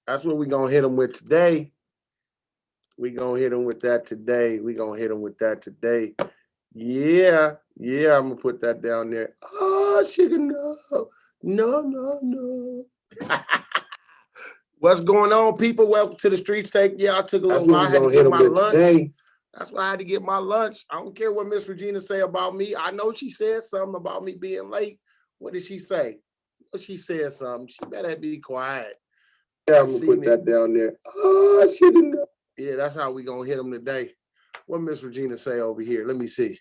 That's what we're gonna hit them with today. We gonna hit them with that today. We gonna hit them with that today. Yeah, yeah, I'm gonna put that down there. Oh, sugar, no, no, no, no. What's going on, people? Welcome to the Streets Take. Yeah, I took a little while. I had to get my lunch. Today. That's why I had to get my lunch. I don't care what Miss Regina say about me. I know she said something about me being late. What did she say? Well, she said something. She better be quiet. Yeah, I'm gonna put that down there. Oh, sugar, no. Yeah, that's how we gonna hit them today. What Miss Regina say over here? Let me see.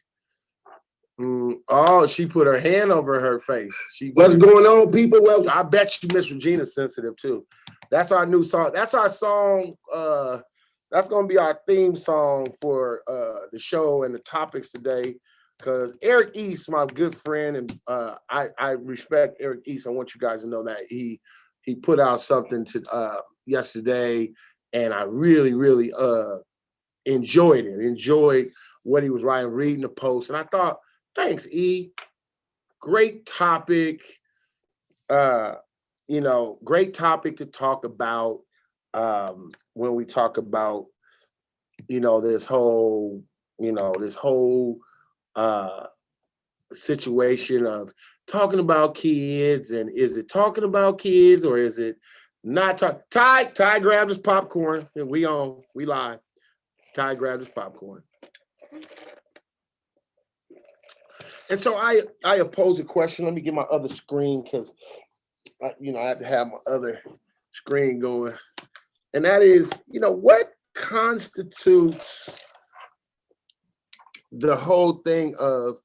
Oh, she put her hand over her face. What's going on, people? Well, I bet you Miss Regina's sensitive too. That's our new song. That's our song. That's gonna be our theme song for the show and the topics today. Because Eric East, my good friend, and I respect Eric East. I want you guys to know that he put out something to yesterday, and I really enjoyed it. Enjoyed what he was writing, reading the post, and I thought, thanks, E. Great topic. Great topic to talk about when we talk about, this whole situation of talking about kids, and is it talking about kids or is it not talk? Ty grabbed his popcorn, and we live. Ty grabbed his popcorn. And so I pose a question. Let me get my other screen because I have to have my other screen going. And that is, what constitutes the whole thing of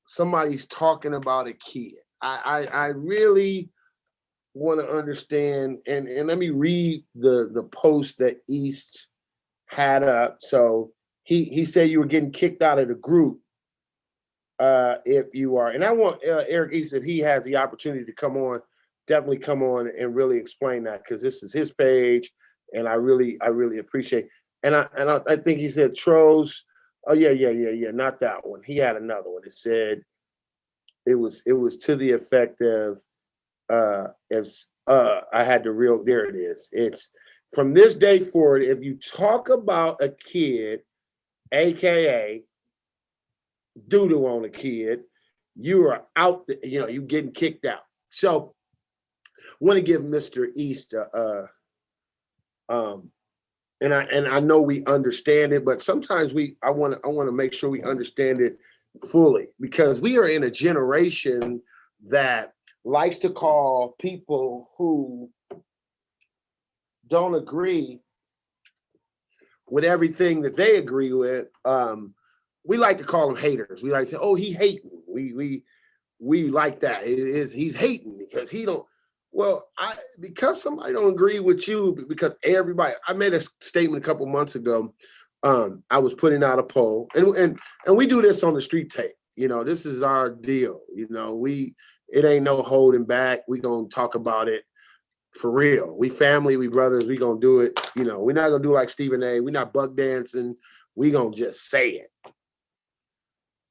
somebody's talking about a kid? I really want to understand, and let me read the post that East had up. So he said you were getting kicked out of the group. If you are, and I want Eric East, if he has the opportunity to come on, definitely come on and really explain that, because this is his page, and I really appreciate. And I think he said Trolls. Oh yeah, not that one. He had another one. It said it was to the effect of if I had the real. There it is. It's from this day forward. If you talk about a kid, aka doodle on a kid, you are out. You're getting kicked out. So, want to give Mr. East and I know we understand it, but sometimes I want to make sure we understand it fully, because we are in a generation that likes to call people who don't agree with everything that they agree with. We like to call them haters. We like to say, "Oh, he hating." We like that. He's hating because he don't. Well, because somebody don't agree with you, because everybody. I made a statement a couple months ago. I was putting out a poll, and we do this on the Street Tape. This is our deal. It ain't no holding back. We gonna talk about it for real. We family, we brothers. We gonna do it. We're not gonna do like Stephen A. We're not buck dancing. We gonna just say it.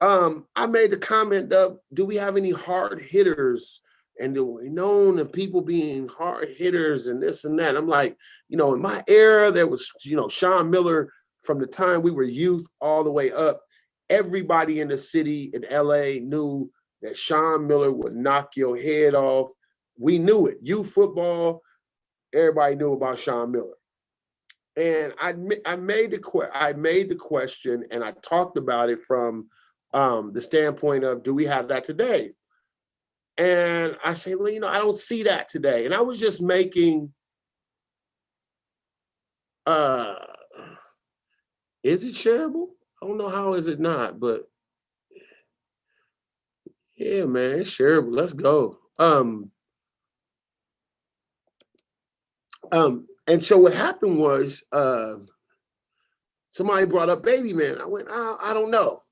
I made the comment of, do we have any hard hitters? And do we known of people being hard hitters and this and that? I'm like, in my era, there was, Sean Miller, from the time we were youth all the way up, everybody in the city in LA knew that Sean Miller would knock your head off. We knew it. Youth football, everybody knew about Sean Miller. And I made the question, and I talked about it from the standpoint of, do we have that today? And I say, well, I don't see that today. And I was just making, is it shareable? I don't know how is it not, but yeah, man, it's shareable. Let's go. And so what happened was, somebody brought up Baby Man. I went, I don't know.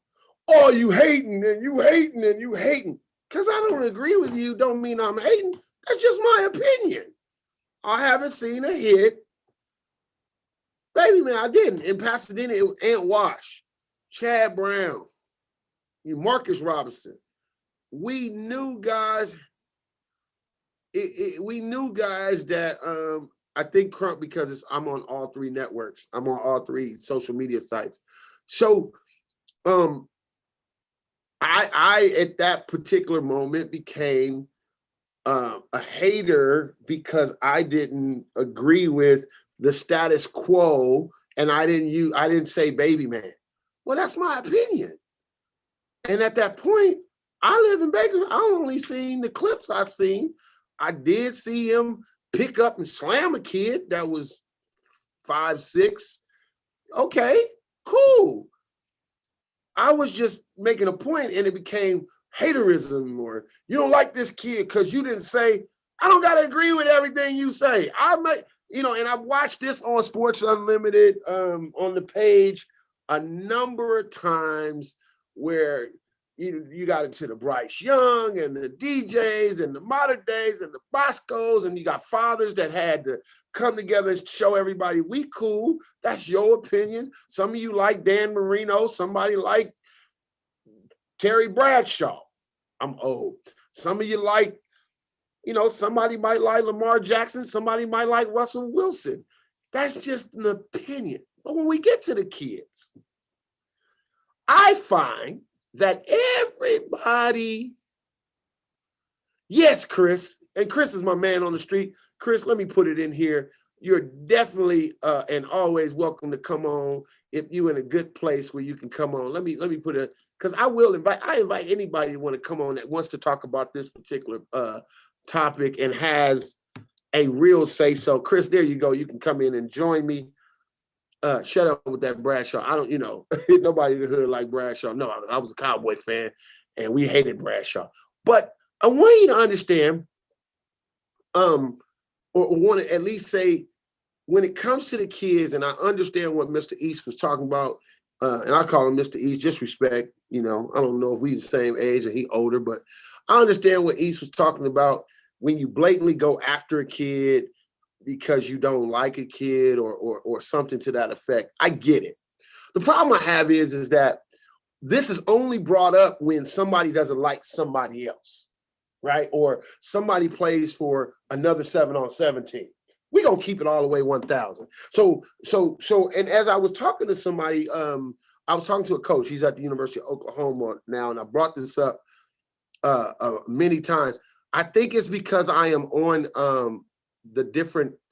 Oh, you hating and you hating and you hating. Because I don't agree with you don't mean I'm hating. That's just my opinion. I haven't seen a hit. Baby Man, I didn't. In Pasadena, it was Ant Wash, Chad Brown, Marcus Robinson. We knew guys. We knew guys that I think Crump because I'm on all three networks. I'm on all three social media sites. So I at that particular moment became a hater because I didn't agree with the status quo and I didn't say baby man. Well, that's my opinion. And at that point, I live in Baker. I only seen the clips I've seen. I did see him pick up and slam a kid that was 5'6". Okay, cool. I was just making a point and it became haterism, or you don't like this kid because you didn't say, I don't gotta agree with everything you say. I might, and I've watched this on Sports Unlimited on the page a number of times where you got into the Bryce Young and the DJs and the modern days and the Boscos, and you got fathers that had to come together and show everybody we cool. That's your opinion. Some of you like Dan Marino, somebody like Terry Bradshaw. I'm old. Some of you like, somebody might like Lamar Jackson, somebody might like Russell Wilson. That's just an opinion. But when we get to the kids, I find that everybody, yes, Chris, and Chris is my man on the street. Chris, let me put it in here. You're definitely and always welcome to come on if you're in a good place where you can come on. Let me put it, because I invite anybody who want to come on that wants to talk about this particular topic and has a real say. So Chris, there you go. You can come in and join me. Shut up with that Bradshaw. I don't, nobody in the hood like Bradshaw. No, I was a Cowboy fan and we hated Bradshaw. But I want you to understand, or want to at least say, when it comes to the kids, and I understand what Mr. East was talking about, and I call him Mr. East, just respect, I don't know if we the same age or he older, but I understand what East was talking about when you blatantly go after a kid because you don't like a kid or something to that effect. I get it. The problem I have is that this is only brought up when somebody doesn't like somebody else, right? Or somebody plays for another 7-on-7 team. We're going to keep it all the way 1,000. So, and as I was talking to somebody, I was talking to a coach. He's at the University of Oklahoma now, and I brought this up many times. I think it's because I am on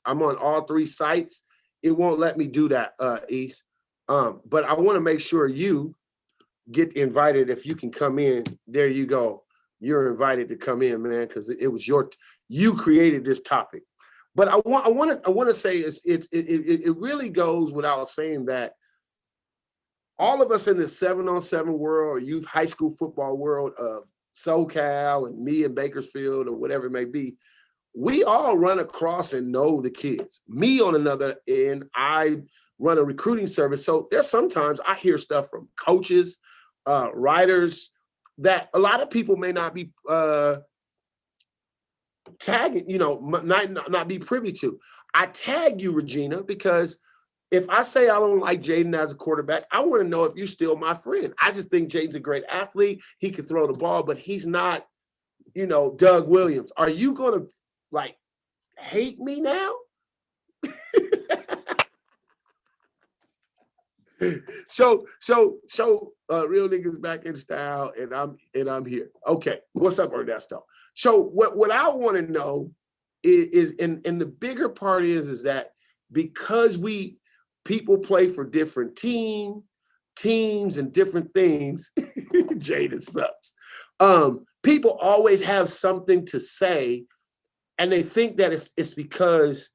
I'm on all three sites. It won't let me do that, East. But I want to make sure you get invited if you can come in. There you go. You're invited to come in, man, because it was you created this topic. But I want to say it really goes without saying that all of us in the 7-on-7 world or youth high school football world of SoCal and me in Bakersfield or whatever it may be, we all run across and know the kids. Me on another end, I run a recruiting service. So there's sometimes I hear stuff from coaches, writers that a lot of people may not be tagging, not be privy to. I tag you, Regina, because if I say I don't like Jaden as a quarterback, I want to know if you're still my friend. I just think Jaden's a great athlete. He can throw the ball, but he's not, Doug Williams. Are you going to hate me now? So real niggas back in style, and I'm here. Okay, what's up, Ernesto? So what I want to know is and the bigger part is that because people play for different teams and different things, Jaden sucks. People always have something to say, and they think that it's because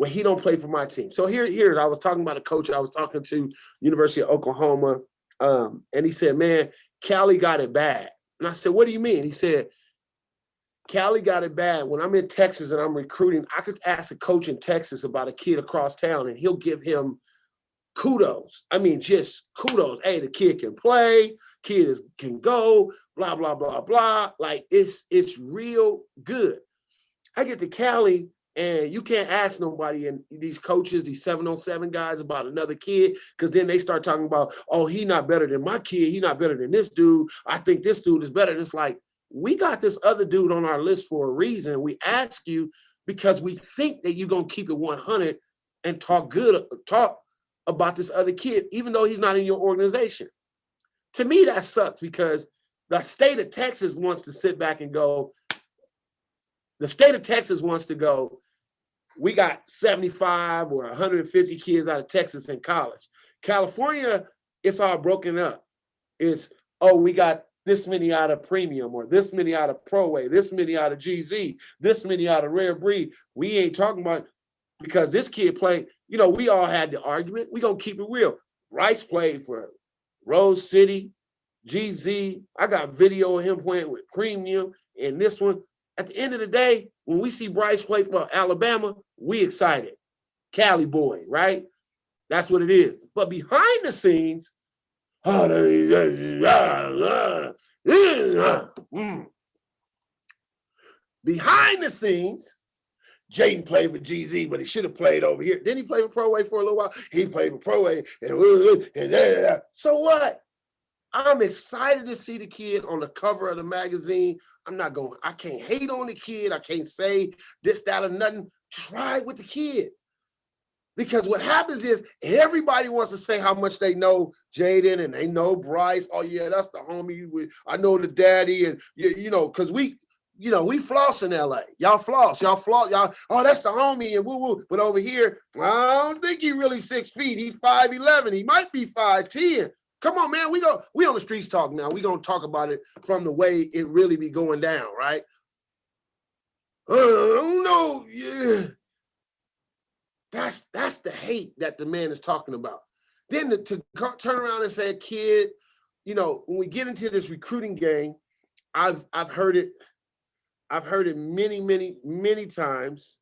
he don't play for my team. So here I was talking about a coach I was talking to, University of Oklahoma, and he said, man, Cali got it bad. And I said, what do you mean? He said, Cali got it bad. When I'm in Texas and I'm recruiting, I could ask a coach in Texas about a kid across town and he'll give him kudos. I mean, just kudos. Hey, the kid can play, can go, blah, blah, blah, blah. Like it's real good. I get to Cali and you can't ask nobody and these coaches, these 7-on-7 guys about another kid, because then they start talking about, oh, he not better than my kid. He not better than this dude. I think this dude is better. And it's like, we got this other dude on our list for a reason. We ask you because we think that you're going to keep it 100 and talk about this other kid, even though he's not in your organization. To me, that sucks because the state of Texas wants to sit back and go, the state of Texas wants to go, we got 75 or 150 kids out of Texas in college. California, it's all broken up. It's, oh, we got this many out of premium, or this many out of Pro A, this many out of GZ, this many out of rare breed. We ain't talking about, because this kid played, you know, we all had the argument. We gonna keep it real. Rice played for Rose City, GZ. I got video of him playing with premium and this one. At the end of the day, when we see Bryce play for Alabama, we excited. Cali boy, right? That's what it is. But behind the scenes, behind the scenes, Jaden played for GZ, but he should have played over here. Then he played with Pro A for a little while. He played with Pro A. So what? I'm excited to see the kid on the cover of the magazine. I can't hate on the kid. I can't say this, that, or nothing. Try with the kid. Because what happens is everybody wants to say how much they know Jaden and they know Bryce. Oh, yeah, that's the homie. I know the daddy. And, you know, because we floss in LA. Y'all floss. Y'all, oh, that's the homie and woo-woo. But over here, I don't think he really 6 feet. He 5'11". He might be 5'10". Come on, man. We on the streets talk now. We gonna talk about it from the way it really be going down, right? I don't know. Yeah. That's the hate that the man is talking about. Then to turn around and say, kid, you know, when we get into this recruiting game, I've heard it. I've heard it many times.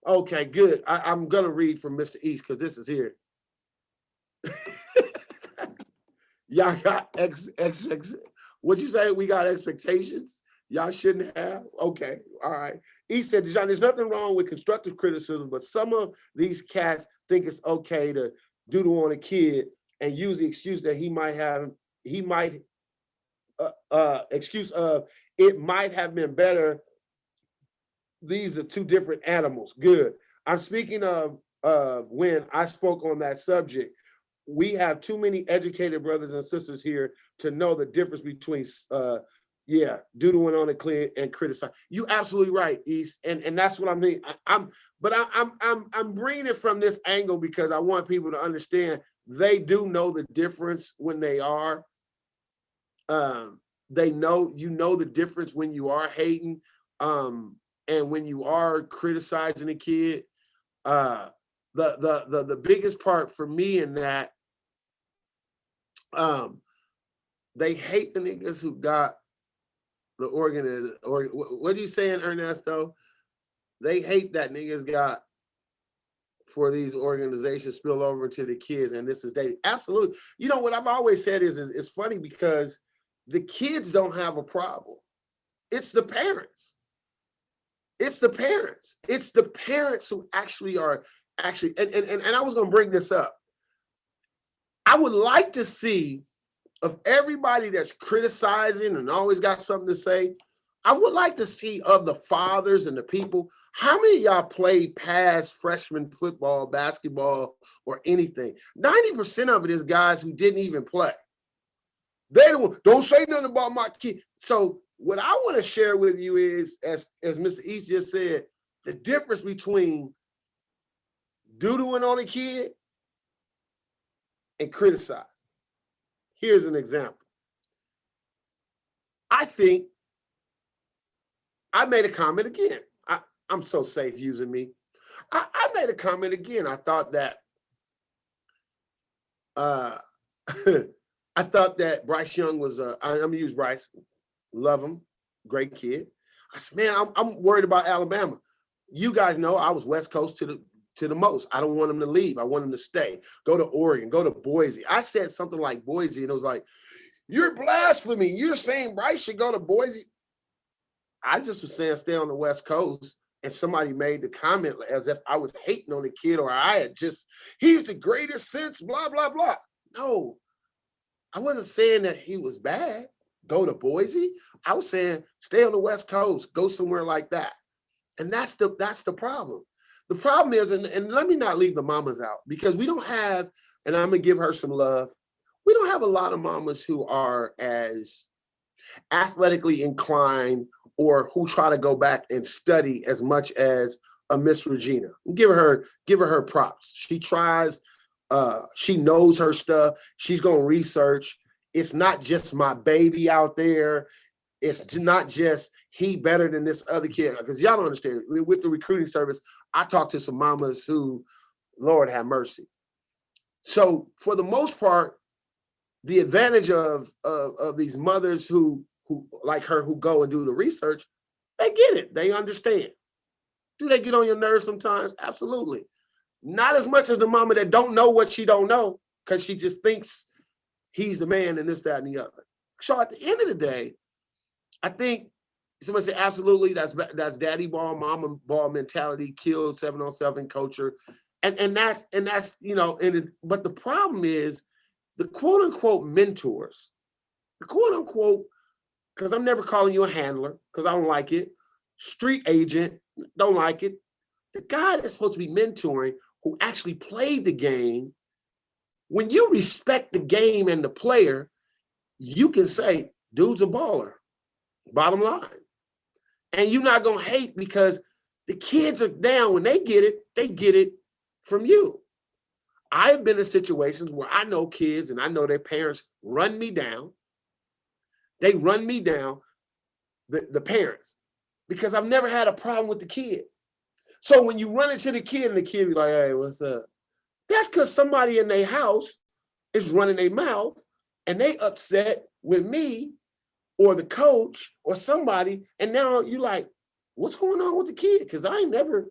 Okay, good. I'm gonna read from Mr. East because this is here. Y'all got what'd you say? We got expectations? Y'all shouldn't have? Okay, all right. He said, John, there's nothing wrong with constructive criticism, but some of these cats think it's okay to doodle on a kid and use the excuse that excuse of it might have been better. These are two different animals. Good. I'm speaking of when I spoke on that subject. We have too many educated brothers and sisters here to know the difference between doodling on a clear and criticize. You absolutely right, East, and that's what I mean. I'm bringing it from this angle because I want people to understand they do know the difference when they are. They know the difference when you are hating, and when you are criticizing a kid. The biggest part for me in that. They hate the niggas who got the organ, or what are you saying, Ernesto? They hate that niggas got for these organizations spill over to the kids, and this is dating. Absolutely. You know what I've always said is it's funny because the kids don't have a problem. It's the parents. It's the parents. It's the parents who actually are and I was gonna bring this up. I would like to see, of everybody that's criticizing and always got something to say, I would like to see of the fathers and the people, how many of y'all played past freshman football, basketball, or anything? 90% of it is guys who didn't even play. They don't say nothing about my kid. So what I want to share with you is, as Mr. East just said, the difference between doodling on a kid and criticize. Here's an example. I think I made a comment again. I'm so safe using me. I made a comment again. I thought that I thought that Bryce Young was I'm gonna use Bryce. Love him, great kid. I said, man, I'm worried about Alabama. You guys know I was West Coast to the most. I don't want him to leave. I want him to stay. Go to Oregon, go to Boise. I said something like Boise, and it was like, you're blasphemy. You're saying Bryce should go to Boise. I just was saying stay on the West Coast, and somebody made the comment as if I was hating on the kid, or I had he's the greatest since blah, blah, blah. No, I wasn't saying that he was bad. Go to Boise. I was saying stay on the West Coast, go somewhere like that. And that's the problem. The problem is, and let me not leave the mamas out, because we don't have, and I'm gonna give her some love, we don't have a lot of mamas who are as athletically inclined or who try to go back and study as much as a Miss Regina. Give her props. She tries, she knows her stuff. She's gonna research. It's not just my baby out there. It's not just he better than this other kid. Because y'all don't understand. With the recruiting service, I talk to some mamas who, Lord have mercy. So for the most part, the advantage of these mothers who like her, who go and do the research, they get it. They understand. Do they get on your nerves sometimes? Absolutely. Not as much as the mama that don't know what she don't know, because she just thinks he's the man and this, that, and the other. So at the end of the day, I think somebody say absolutely, that's daddy ball, mama ball mentality, killed 7-on-7 culture. And that's but the problem is the quote unquote mentors, the quote unquote, because I'm never calling you a handler because I don't like it. Street agent, don't like it. The guy that's supposed to be mentoring, who actually played the game, when you respect the game and the player, you can say, dude's a baller, bottom line. And you're not going to hate, because the kids are down. When they get it from you. I've been in situations where I know kids and I know their parents run me down. They run me down, the parents, because I've never had a problem with the kid. So when you run into the kid and the kid be like, hey, what's up? That's because somebody in their house is running their mouth and they upset with me or the coach or somebody. And now you're like, what's going on with the kid? Because I ain't never,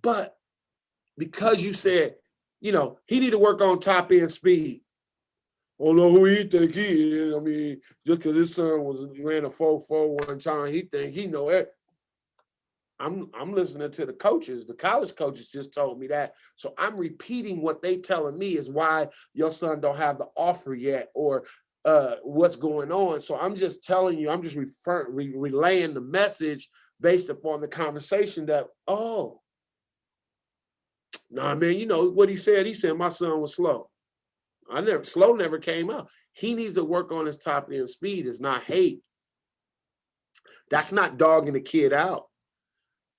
but because you said, he need to work on top end speed. I don't know who he think he is. I mean, just because his son ran a 4.4 one time, he think he know it. I'm listening to the coaches. The college coaches just told me that. So I'm repeating what they telling me is why your son don't have the offer yet, or what's going on. So I'm just telling you, I'm just relaying the message based upon the conversation that, oh, nah, man, you know what he said? He said my son was slow. Slow never came out. He needs to work on his top end speed. It's not hate. That's not dogging the kid out.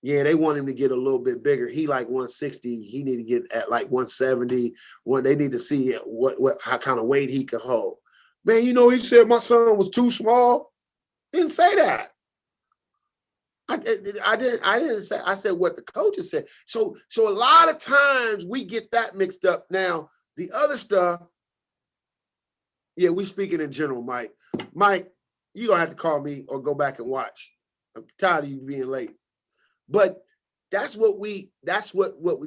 Yeah, they want him to get a little bit bigger. He like 160. He need to get at like 170. They need to see how kind of weight he can hold. Man, he said my son was too small. Didn't say that. I didn't say. I said what the coaches said. So a lot of times we get that mixed up. Now the other stuff, yeah, we speaking in general, Mike. Mike, you gonna have to call me or go back and watch. I'm tired of you being late. But that's what we talking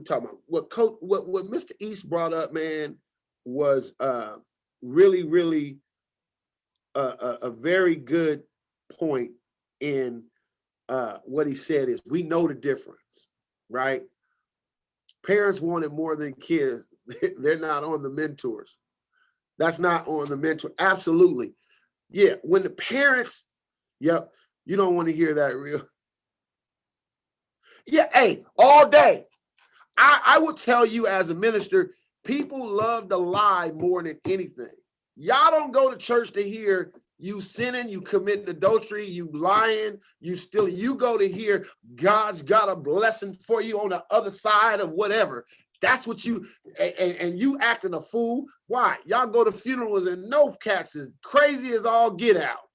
about. What Mr. East brought up, man, was really, really a very good point in what he said is we know the difference, right? Parents want it more than kids. They're not on the mentors. That's not on the mentor. Absolutely. Yeah, when the parents, yep, you don't want to hear that real. Yeah, hey, all day. I would tell you as a minister, people love to lie more than anything. Y'all don't go to church to hear you sinning, you committing adultery, you lying, you stealing. You go to hear God's got a blessing for you on the other side of whatever. That's what you, and you acting a fool. Why? Y'all go to funerals and no cats is crazy as all get out.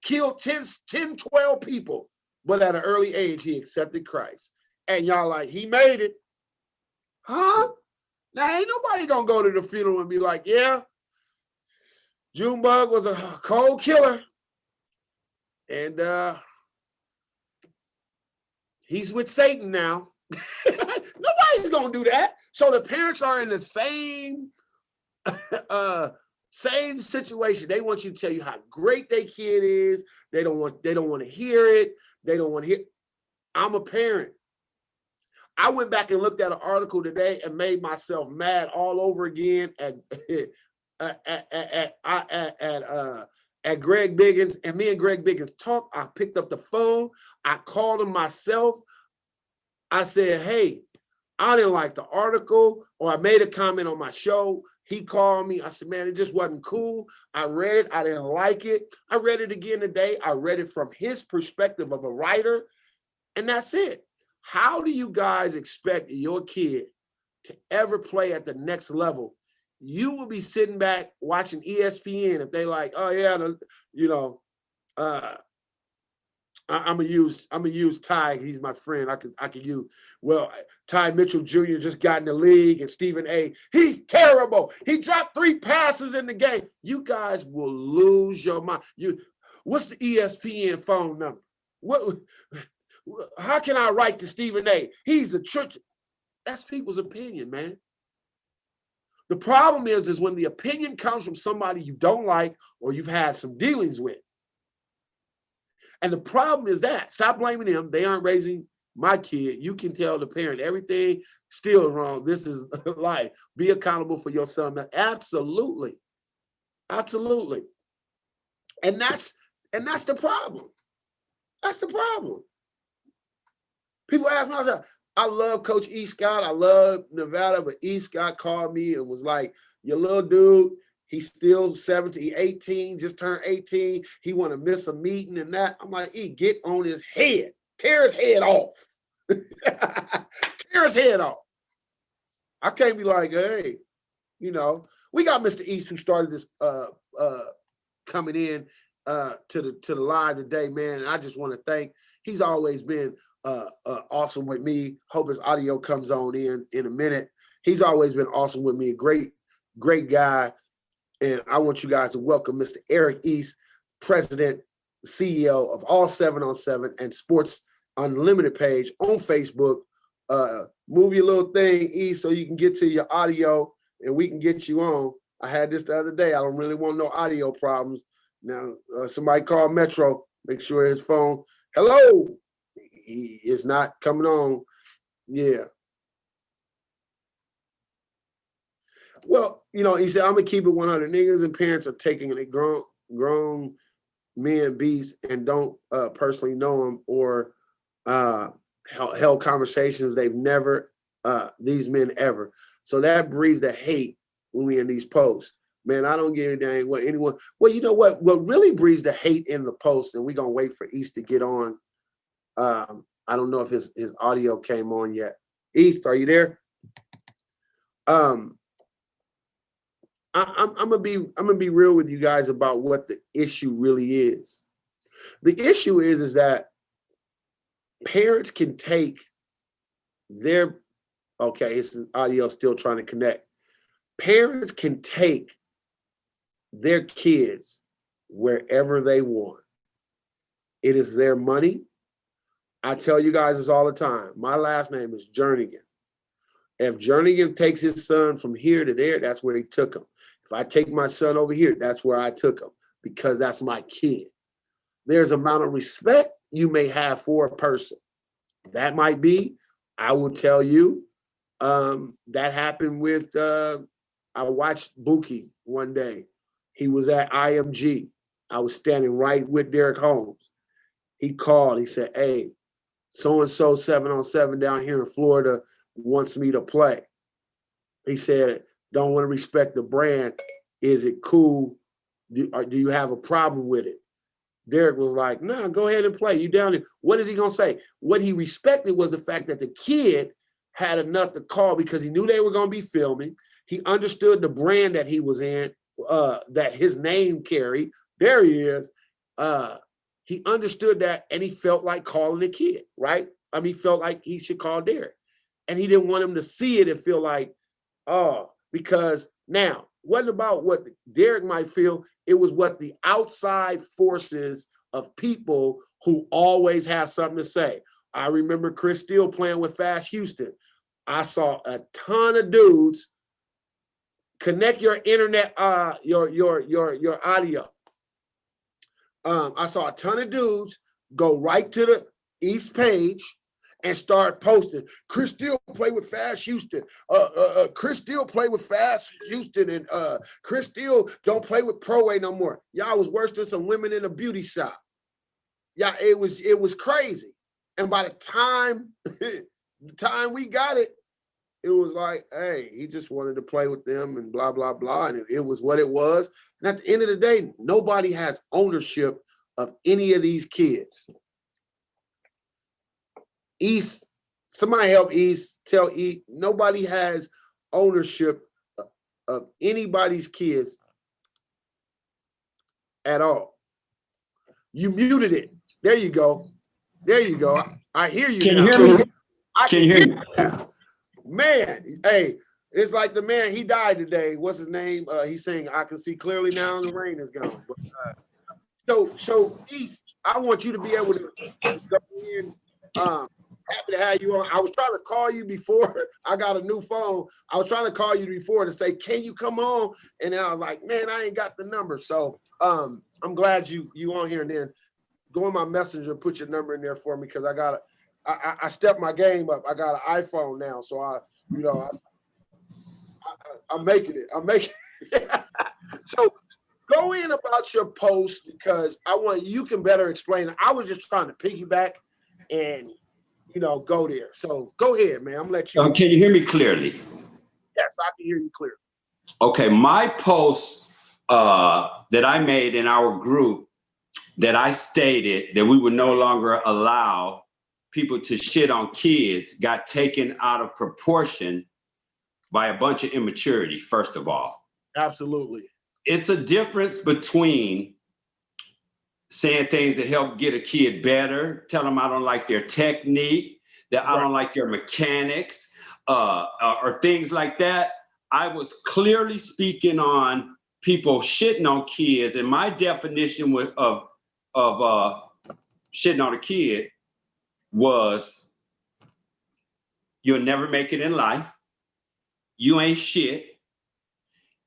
Killed 10, 12 people. But at an early age, he accepted Christ. And y'all like, he made it. Huh? Now, ain't nobody gonna go to the funeral and be like, yeah, Junebug was a cold killer. And he's with Satan now. Nobody's gonna do that. So the parents are in the same same situation. They want you to tell you how great their kid is. They don't want to hear it. They don't want to hear. I'm a parent. I went back and looked at an article today and made myself mad all over again at at Greg Biggins, and me and Greg Biggins talked. I picked up the phone. I called him myself. I said, hey, I didn't like the article, or I made a comment on my show. He called me. I said, man, it just wasn't cool. I read it. I didn't like it. I read it again today. I read it from his perspective of a writer, and that's it. How do you guys expect your kid to ever play at the next level? You will be sitting back watching ESPN if they like, oh yeah, you know, I'm gonna use Ty. He's my friend. I could use. Well, Ty Mitchell Jr. just got in the league, and Stephen A. He's terrible. He dropped 3 passes in the game. You guys will lose your mind. What's the ESPN phone number? What? How can I write to Stephen A? He's a church. That's people's opinion, man. The problem is when the opinion comes from somebody you don't like or you've had some dealings with. And the problem is that, stop blaming them. They aren't raising my kid. You can tell the parent everything still wrong. This is life. Be accountable for your son. Absolutely. Absolutely. And that's the problem. That's the problem. People ask me, I love Coach E. Scott. I love Nevada, but E. Scott called me and was like, your little dude, he's still 17, 18, just turned 18. He want to miss a meeting and that. I'm like, E, get on his head. Tear his head off. Tear his head off. I can't be like, hey, you know, we got Mr. East who started this coming in to the live today, man. And I just want to thank, he's always been awesome with me. Hope his audio comes on in a minute. He's always been awesome with me. A great guy. And I want you guys to welcome Mr. Eric East, President, CEO of All 7 on 7 and Sports Unlimited page on Facebook. Move your little thing, East, so you can get to your audio and we can get you on. I had this the other day. I don't really want no audio problems. Now, somebody call Metro, make sure his phone, hello, he is not coming on. Yeah. Well, you know, he said, I'm going to keep it 100. Niggas and parents are taking a grown men, beasts, and don't personally know them or held conversations they've never, these men ever. So that breeds the hate when we in these posts. Man, I don't give a dang what anyone, well, you know what really breeds the hate in the post, and we're going to wait for East to get on. I don't know if his audio came on yet. East, are you there? I'm gonna be real with you guys about what the issue really is. The issue is that parents can take their, okay, his audio still trying to connect. Parents can take their kids wherever they want. It is their money. I tell you guys this all the time. My last name is Jernigan. If Jernigan takes his son from here to there, that's where he took him. If I take my son over here, that's where I took him, because that's my kid. There's an amount of respect you may have for a person. That might be, I will tell you, that happened with, I watched Buki one day. He was at IMG. I was standing right with Derek Holmes. He called, he said, hey, so-and-so 7 on 7 down here in Florida wants me to play. He said, don't want to respect the brand. Is it cool? Do you have a problem with it? Derek was like, no, go ahead and play. You down there. What is he going to say? What he respected was the fact that the kid had enough to call because he knew they were going to be filming. He understood the brand that he was in, that his name carried. There he is. He understood that, and he felt like calling the kid, right? I mean, he felt like he should call Derek. And he didn't want him to see it and feel like, oh, because now, wasn't about what Derek might feel. It was what the outside forces of people who always have something to say. I remember Chris Steele playing with Fast Houston. I saw a ton of dudes connect your internet, your audio. I saw a ton of dudes go right to the East page and start posting. Chris Steele play with Fast Houston. Chris Steele play with Fast Houston, and Chris Steele don't play with Pro A no more. Y'all was worse than some women in a beauty shop. Yeah, it was crazy. And by the time we got it, it was like, hey, he just wanted to play with them and blah, blah, blah. And it was what it was. And at the end of the day, nobody has ownership of any of these kids. East, somebody help East, tell East, nobody has ownership of anybody's kids at all. You muted it. There you go. There you go. I hear you. Can you hear me? I can hear you now. Man, hey, it's like the man, he died today. What's his name? He's saying, I can see clearly now and the rain is gone. But, so East, I want you to be able to go in. Happy to have you on. I was trying to call you before. I got a new phone. I was trying to call you before to say, can you come on? And then I was like, man, I ain't got the number. So I'm glad you on here. And then go in my messenger and put your number in there for me, because I stepped my game up. I got an iPhone now, so I'm making it. I'm making it. So go in about your post, because you can better explain it. I was just trying to piggyback and go there. So go ahead, man. I'm gonna let you. Can you hear me clearly? Yes, I can hear you clearly. Okay, my post that I made in our group, that I stated that we would no longer allow people to shit on kids, got taken out of proportion by a bunch of immaturity, first of all. Absolutely. It's a difference between saying things to help get a kid better, tell them I don't like their technique, that I don't like their mechanics, or things like that. I was clearly speaking on people shitting on kids, and my definition of shitting on a kid was, you'll never make it in life. You ain't shit.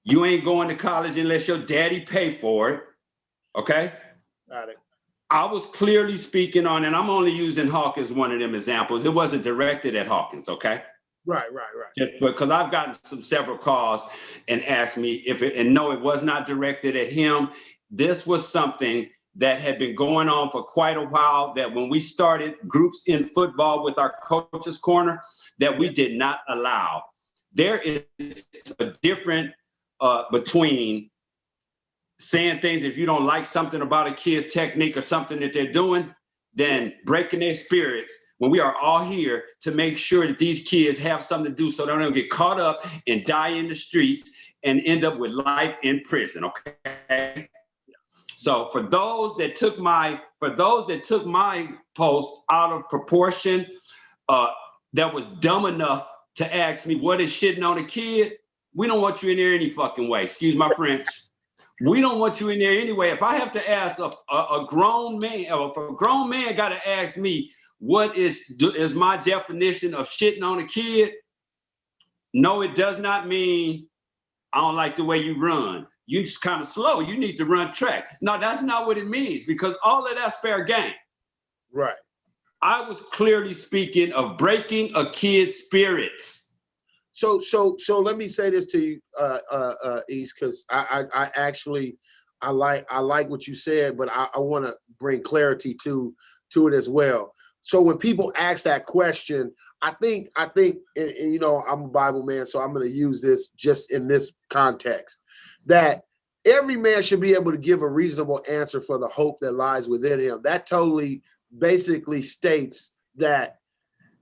You ain't going to college unless your daddy pay for it. Okay? Got it. I was clearly speaking on, and I'm only using Hawk as one of them examples. It wasn't directed at Hawkins, okay? Right. Just because I've gotten several calls and asked me and no, it was not directed at him. This was something that had been going on for quite a while, that when we started groups in football with our coaches corner, that we did not allow. There is a difference between saying things, if you don't like something about a kid's technique or something that they're doing, then breaking their spirits, when we are all here to make sure that these kids have something to do so they don't get caught up and die in the streets and end up with life in prison, okay? So for those that took my post out of proportion, that was dumb enough to ask me what is shitting on a kid, we don't want you in there any fucking way. Excuse my French. We don't want you in there anyway. If I have to ask a grown man, or if a grown man got to ask me what is my definition of shitting on a kid, no, it does not mean I don't like the way you run. You just kind of slow. You need to run track. No, that's not what it means, because all of that's fair game. Right. I was clearly speaking of breaking a kid's spirits. So let me say this to you, East, because I actually like what you said, but I want to bring clarity to it as well. So when people ask that question, I think, and I'm a Bible man, so I'm going to use this just in this context, that every man should be able to give a reasonable answer for the hope that lies within him. That totally basically states that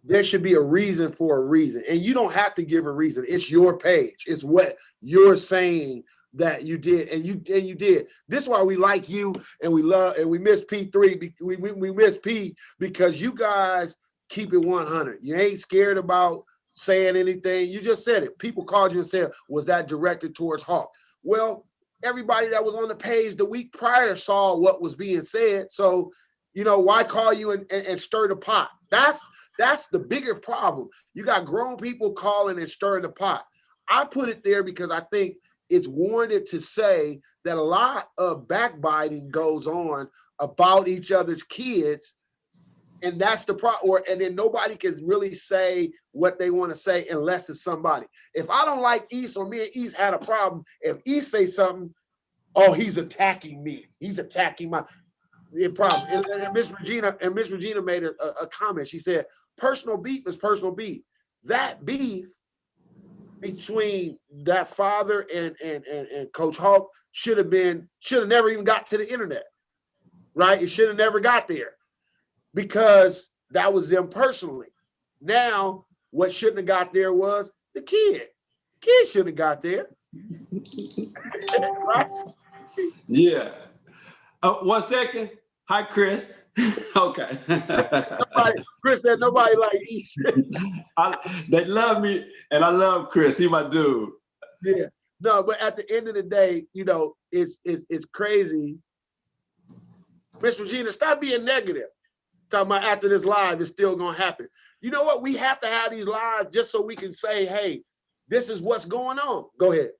there should be a reason for a reason. And you don't have to give a reason. It's your page. It's what you're saying that you did. And you did. This is why we like you, and we love, and we miss P3. We miss P because you guys keep it 100. You ain't scared about saying anything. You just said it. People called you and said, was that directed towards Hawk? Well, everybody that was on the page the week prior saw what was being said. So, why call you and stir the pot? That's the bigger problem. You got grown people calling and stirring the pot. I put it there because I think it's warranted to say that a lot of backbiting goes on about each other's kids And that's the problem. And then nobody can really say what they want to say unless it's somebody. If I don't like East, or me and East had a problem, if East say something, oh, he's attacking me. He's attacking my problem. And Miss Regina made a comment. She said, personal beef is personal beef. That beef between that father and Coach Hawk should have never even got to the internet, right? It should have never got there because that was them personally. Now, what shouldn't have got there was the kid. Kid shouldn't have got there. Right? Yeah. 1 second. Hi, Chris. Okay. Chris said nobody like East. They love me, and I love Chris. He my dude. Yeah. No, but at the end of the day, you know, it's crazy. Miss Regina, stop being negative. Talking about after this live, it's still gonna happen. You know what? We have to have these lives just so we can say, hey, this is what's going on. Go ahead.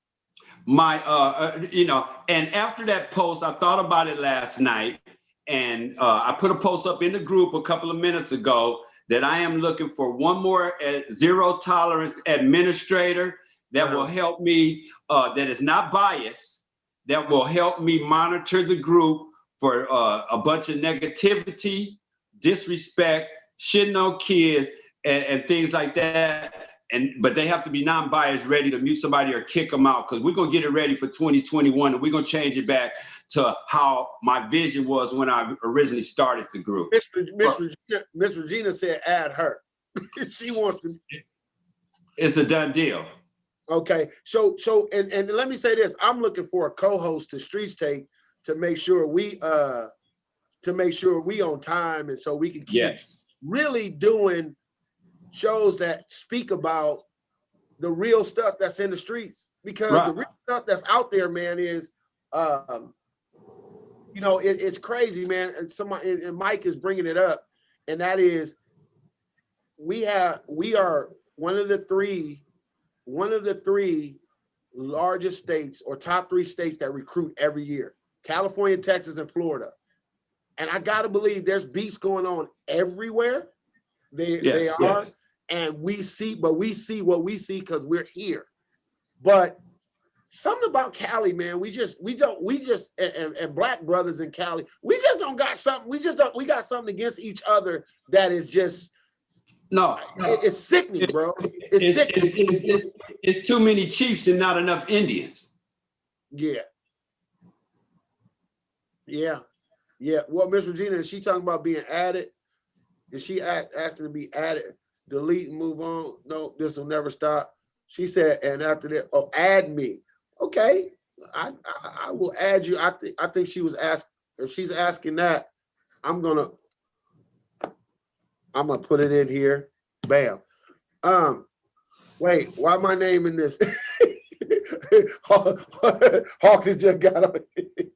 And after that post, I thought about it last night, and I put a post up in the group a couple of minutes ago that I am looking for one more zero tolerance administrator that will help me, that is not biased, that will help me monitor the group for a bunch of negativity, disrespect, shitting on kids, and things like that. But they have to be non-biased, ready to mute somebody or kick them out, because we're going to get it ready for 2021, and we're going to change it back to how my vision was when I originally started the group. Miss Regina said add her. She wants to. It's a done deal. Okay. So and let me say this. I'm looking for a co-host to Streets Take to make sure we on time, and so we can keep really doing shows that speak about the real stuff that's in the streets, because the real stuff that's out there, man, is, it's crazy, man. And somebody, and Mike is bringing it up, and that is, we are one of the three largest states, or top 3 states, that recruit every year: California, Texas, and Florida. And I gotta believe there's beefs going on everywhere. They are. And we see what we see because we're here. But something about Cali, man, we Black brothers in Cali, we just don't got something. We got something against each other that is just, it's sickening, bro. It's sickening. It's too many chiefs and not enough Indians. Yeah. Well, Miss Regina, is she talking about being added? Is she asking to be added? Delete and move on. No, this will never stop. She said, and after that, add me. Okay, I will add you. I think she was asked. If she's asking that, I'm gonna put it in here. Bam. Wait, why my name in this? Hawkins just got on.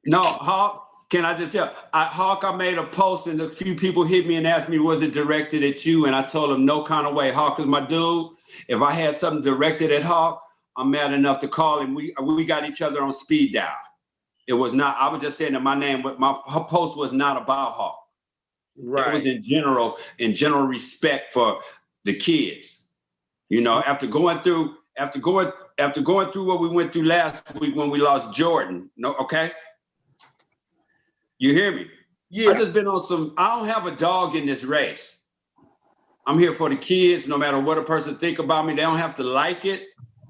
No, Hawk. Can I just tell, Hawk, I made a post and a few people hit me and asked me, was it directed at you? And I told them, no kind of way. Hawk is my dude. If I had something directed at Hawk, I'm mad enough to call him. We got each other on speed dial. It was not, I was just saying that my name, but her post was not about Hawk. Right. It was in general respect for the kids. You know, after going through what we went through last week when we lost Jordan, okay? You hear me? Yeah. I just been on I don't have a dog in this race. I'm here for the kids, no matter what a person think about me. They don't have to like it,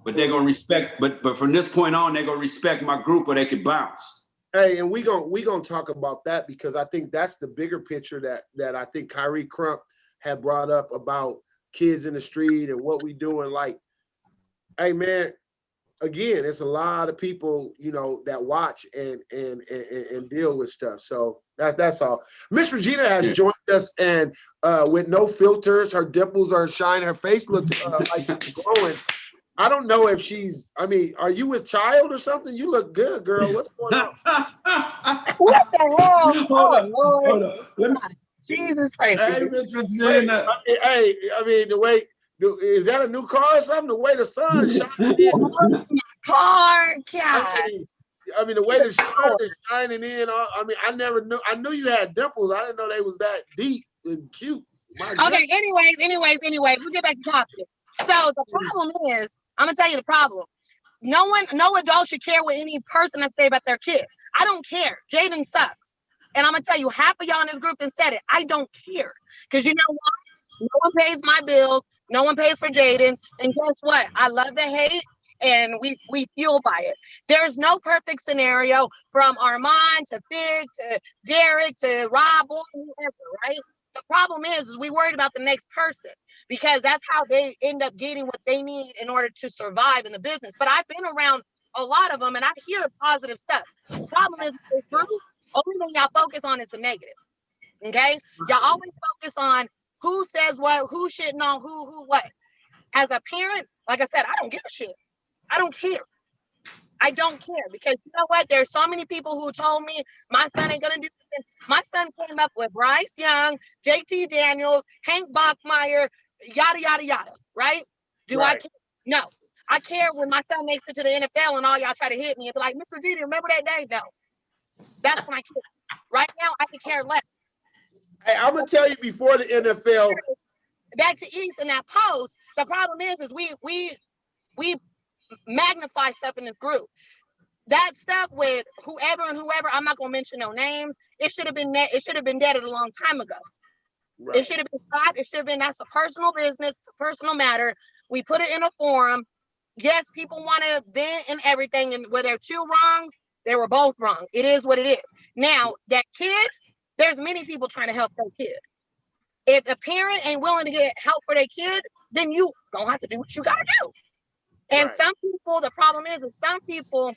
but they're gonna respect, but from this point on, they're gonna respect my group or they can bounce. Hey, and we gonna talk about that, because I think that's the bigger picture that I think Kyrie Crump had brought up about kids in the street and what we doing. Like, hey man, again, it's a lot of people, that watch and deal with stuff. So that's all. Miss Regina has joined us, and with no filters, her dimples are shining, her face looks like it's glowing. I don't know if are you with child or something? You look good, girl. What's going on? What the hell? Hold on. Jesus Christ. Hey, Miss Regina. The way, is that a new car or something? The way the sun shining in. Car, God. The way the sun is shining in. I never knew. I knew you had dimples. I didn't know they was that deep. cute. My God. Okay, anyways, let's get back to topic. So the problem is, I'm gonna tell you the problem. No adult should care what any person has say about their kid. I don't care. Jaden sucks. And I'm gonna tell you, half of y'all in this group and said it. I don't care. Because you know what? No one pays my bills, no one pays for Jaden's. And guess what? I love the hate and we fuel by it. There's no perfect scenario from Armand to Fig to Derek to Rob or whoever, right? The problem is we worried about the next person because that's how they end up getting what they need in order to survive in the business. But I've been around a lot of them and I hear positive stuff. The problem is this group, only thing y'all focus on is the negative. Okay? Y'all always focus on who says what, who shitting on who what. As a parent, like I said, I don't give a shit. I don't care. I don't care because you know what? There's so many people who told me my son ain't gonna do this. My son came up with Bryce Young, JT Daniels, Hank Bachmeier, yada yada yada. Right? Do I care? No. I care when my son makes it to the NFL and all y'all try to hit me and be like, Mr. Didi, remember that day? No. That's when I care. Right now, I can care less. Hey, I'm gonna tell you before the NFL. Back to East in that post. The problem is we magnify stuff in this group. That stuff with whoever, I'm not gonna mention no names. It should have been dead a long time ago. Right. It should have been stopped. It should have been, that's a personal business, it's a personal matter. We put it in a forum. Yes, people want to vent and everything, and where they're two wrongs, they were both wrong. It is what it is. Now, that kid, there's many people trying to help that kid. If a parent ain't willing to get help for their kid, then you gonna have to do what you gotta do. And some people, the problem is some people, as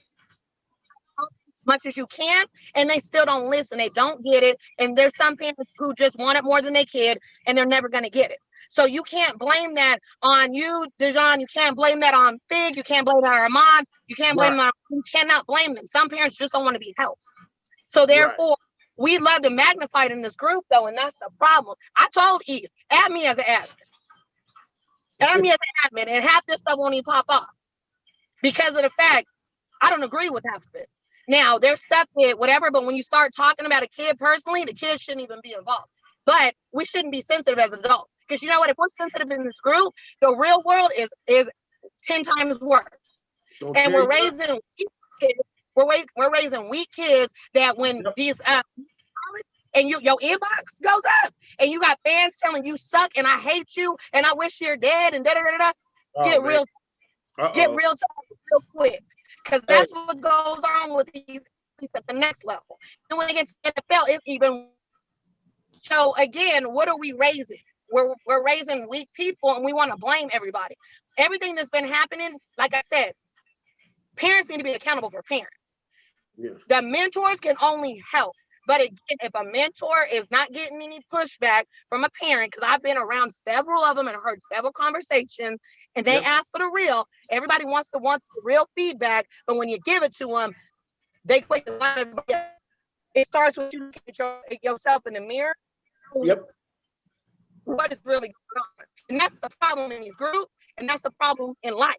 much as you can, and they still don't listen. They don't get it. And there's some parents who just want it more than they kid, and they're never gonna get it. So you can't blame that on you, Dejan. You can't blame that on Fig. You can't blame that on Armand. You can't blame them. You cannot blame them. Some parents just don't want to be helped. So therefore, we love to magnify it in this group, though, and that's the problem. I told Eve, add me as an admin. Add me as an admin, and half this stuff won't even pop up because of the fact I don't agree with half of it. Now, there's stuff that whatever, but when you start talking about a kid personally, the kid shouldn't even be involved. But we shouldn't be sensitive as adults because you know what? If we're sensitive in this group, the real world is 10 times worse. And we're raising weak kids. We're raising weak kids that when these and your inbox goes up and you got fans telling you suck and I hate you and I wish you're dead and get real quick because that's what goes on with these at the next level. And when it gets to the NFL, it's even. So again, what are we raising? We're raising weak people and we want to blame everybody. Everything that's been happening, like I said, parents need to be accountable for parents. Yeah. The mentors can only help. But again, if a mentor is not getting any pushback from a parent, because I've been around several of them and heard several conversations, and they ask for the real. Everybody wants the real feedback, but when you give it to them, they quit. It starts with you looking at yourself in the mirror. Yep. What is really going on? And that's the problem in these groups, and that's the problem in life.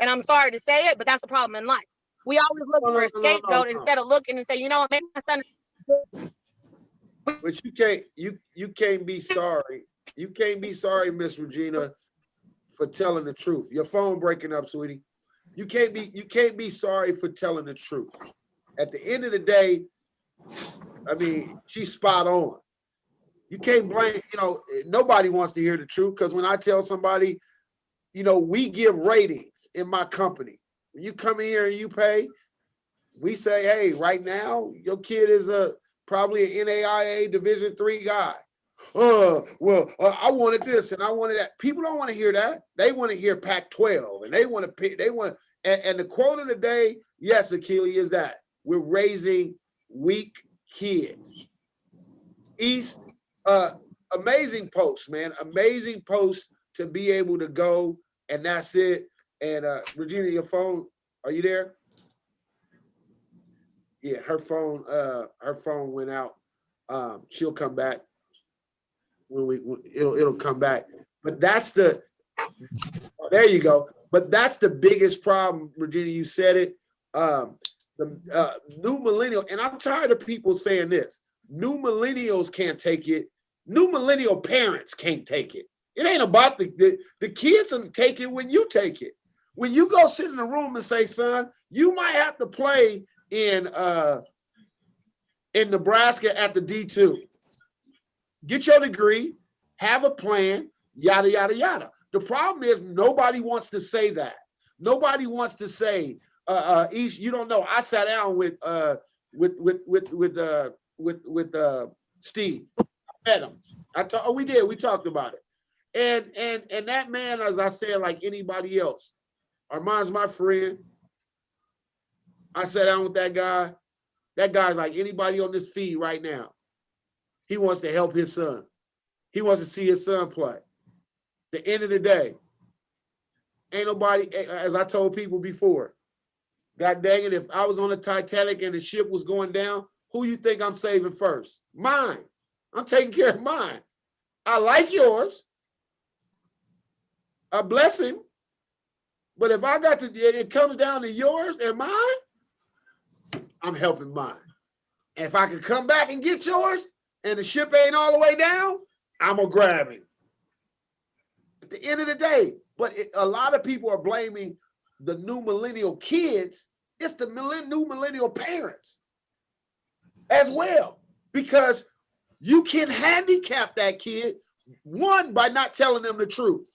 And I'm sorry to say it, but that's the problem in life. We always look for a scapegoat instead of looking and say, you know what, maybe my son is. But you can't be sorry. You can't be sorry, Miss Regina, for telling the truth. Your phone breaking up, sweetie. You can't be sorry for telling the truth. At the end of the day, I mean, she's spot on. You can't blame, nobody wants to hear the truth because when I tell somebody, we give ratings in my company. When you come in here and you pay, we say, hey, right now, your kid is probably an NAIA Division III guy. I wanted this and I wanted that. People don't want to hear that. They want to hear Pac-12 and they want to pick, and the quote of the day, yes, Akili, is that we're raising weak kids. East, amazing post, man. Amazing post to be able to go, and that's it. And Regina, your phone, are you there? Yeah, her phone went out. She'll come back it'll come back. But that's there you go. But that's the biggest problem, Regina. You said it. The new millennial, and I'm tired of people saying this. New millennials can't take it New millennial parents can't take it. It ain't about the kids and take it when you take it. When you go sit in the room and say, son, you might have to play in Nebraska at the D2. Get your degree, have a plan, yada, yada, yada. The problem is nobody wants to say that. Nobody wants to say, you don't know. I sat down with Steve. I met him. We talked about it. And that man, as I said, like anybody else, Armand's my friend. I sat down with that guy. That guy's like anybody on this feed right now. He wants to help his son. He wants to see his son play. At the end of the day, ain't nobody, as I told people before, God dang it, if I was on the Titanic and the ship was going down, who you think I'm saving first? Mine. I'm taking care of mine. I like yours. I bless him. But if it comes down to yours and mine, I'm helping mine. And if I can come back and get yours and the ship ain't all the way down, I'm going to grab it. At the end of the day, a lot of people are blaming the new millennial kids. It's the new millennial parents as well, because you can handicap that kid, one, by not telling them the truth.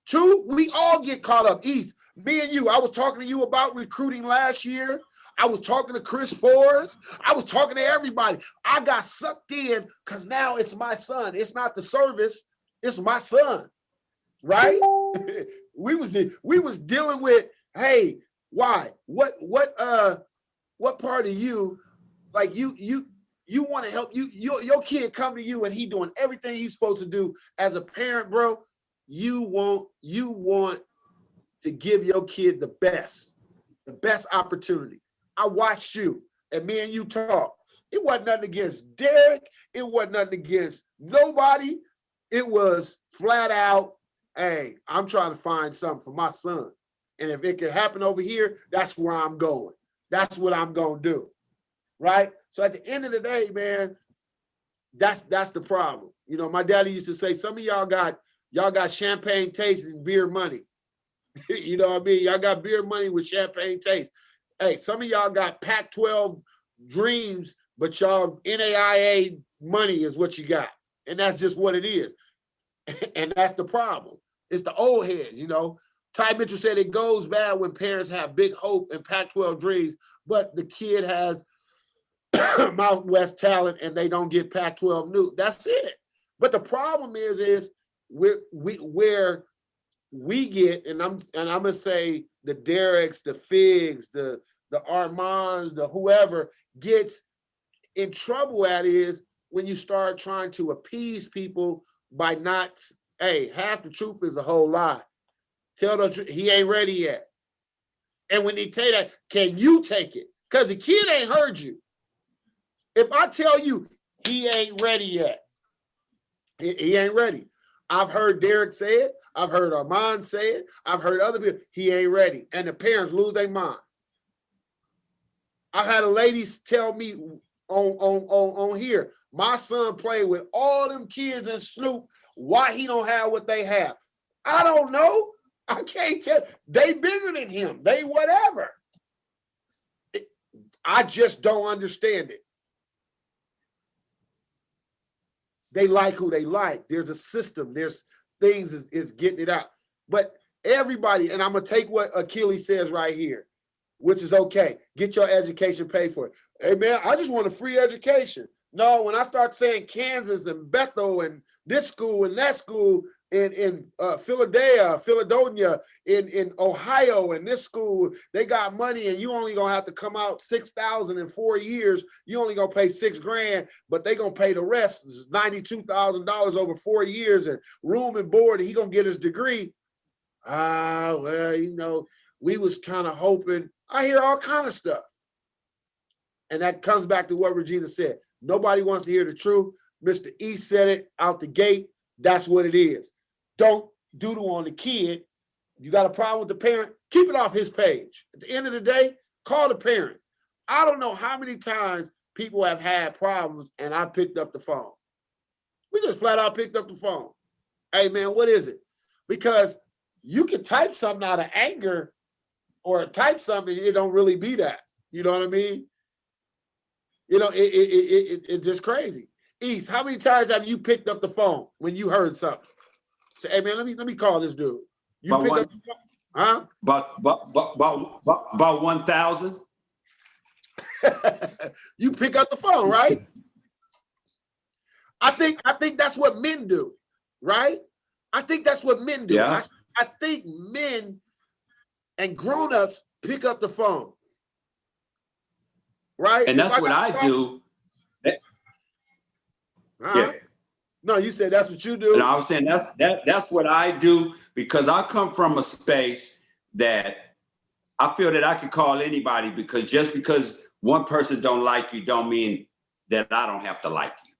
Two, we all get caught up. East, me and you, I was talking to you about recruiting last year. I was talking to Chris Forrest. I was talking to everybody. I got sucked in because now it's my son. It's not the service. It's my son, right? we was dealing with, hey, why? What part of you, like you want to help your kid come to you and he doing everything he's supposed to do as a parent, bro. You want to give your kid the best opportunity. I watched you and me and you talk. It wasn't nothing against Derek. It wasn't nothing against nobody. It was flat out, hey, I'm trying to find something for my son. And if it can happen over here, that's where I'm going. That's what I'm going to do. Right? So at the end of the day, man, that's the problem. You know, my daddy used to say, some of y'all got champagne taste and beer money. You know what I mean? Y'all got beer money with champagne taste. Hey, some of y'all got Pac-12 dreams, but y'all NAIA money is what you got. And that's just what it is. And that's the problem. It's the old heads, you know. Ty Mitchell said it goes bad when parents have big hope and Pac-12 dreams, but the kid has Mountain West talent and they don't get Pac-12 new. That's it. But the problem is where we get, and I'm gonna say the Derricks, the Figs, the Armands, the whoever gets in trouble at is when you start trying to appease people by not, hey, half the truth is a whole lie. Tell the truth, he ain't ready yet. And when they tell you that, can you take it? Because the kid ain't heard you. If I tell you he ain't ready yet, he ain't ready. I've heard Derek say it. I've heard Armand say it. I've heard other people, he ain't ready. And the parents lose their mind. I had a lady tell me on here, my son played with all them kids in Snoop. Why he don't have what they have? I don't know. I can't tell. They bigger than him. They whatever. I just don't understand it. They like who they like. There's a system. There's things is getting it out. But everybody, and I'm going to take what Achilles says right here, which is okay. Get your education paid for it. Hey, man, I just want a free education. No, when I start saying Kansas and Bethel and this school and that school in Philadelphia, in Ohio, and this school, they got money and you only going to have to come out $6,000 in 4 years. You only going to pay $6,000, but they going to pay the rest, $92,000 over 4 years and room and board, and he going to get his degree. Well, you know, we was kind of hoping. I hear all kind of stuff. And that comes back to what Regina said. Nobody wants to hear the truth. Mr. East said it out the gate. That's what it is. Don't doodle on the kid. You got a problem with the parent, keep it off his page. At the end of the day, call the parent. I don't know how many times people have had problems and I picked up the phone. We just flat out picked up the phone. Hey man, what is it? Because you can type something out of anger or type something, it don't really be that. You know what I mean? You know, it's just crazy. East, how many times have you picked up the phone when you heard something? Say, hey man, let me call this dude. You About pick one- up the phone? Huh? About 1,000. You pick up the phone, right? I think that's what men do, right? I think that's what men do. Yeah. I think men and grown-ups pick up the phone. Right? And If that's what got I a do. Huh? Yeah. No, you said that's what you do. And I was saying that's what I do, because I come from a space that I feel that I can call anybody, because just because one person don't like you don't mean that I don't have to like you.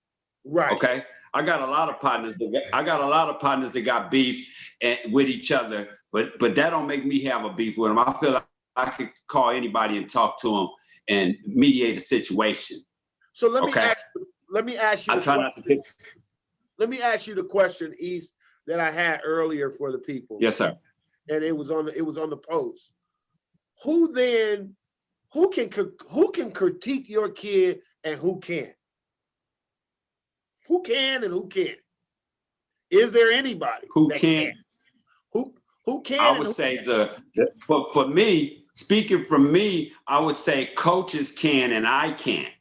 Right. Okay. I got a lot of partners that got beef with each other, but that don't make me have a beef with them. I feel like I could call anybody and talk to them and mediate a situation. So let me Okay. ask you. I try not to pick. Let me ask you the question, East, that I had earlier for the people. Yes, sir. And it was on the post. Who can critique your kid and who can't? Who can and who can't? Is there anybody Who that can? Who can? I would say for me, speaking from me, I would say coaches can and I can't.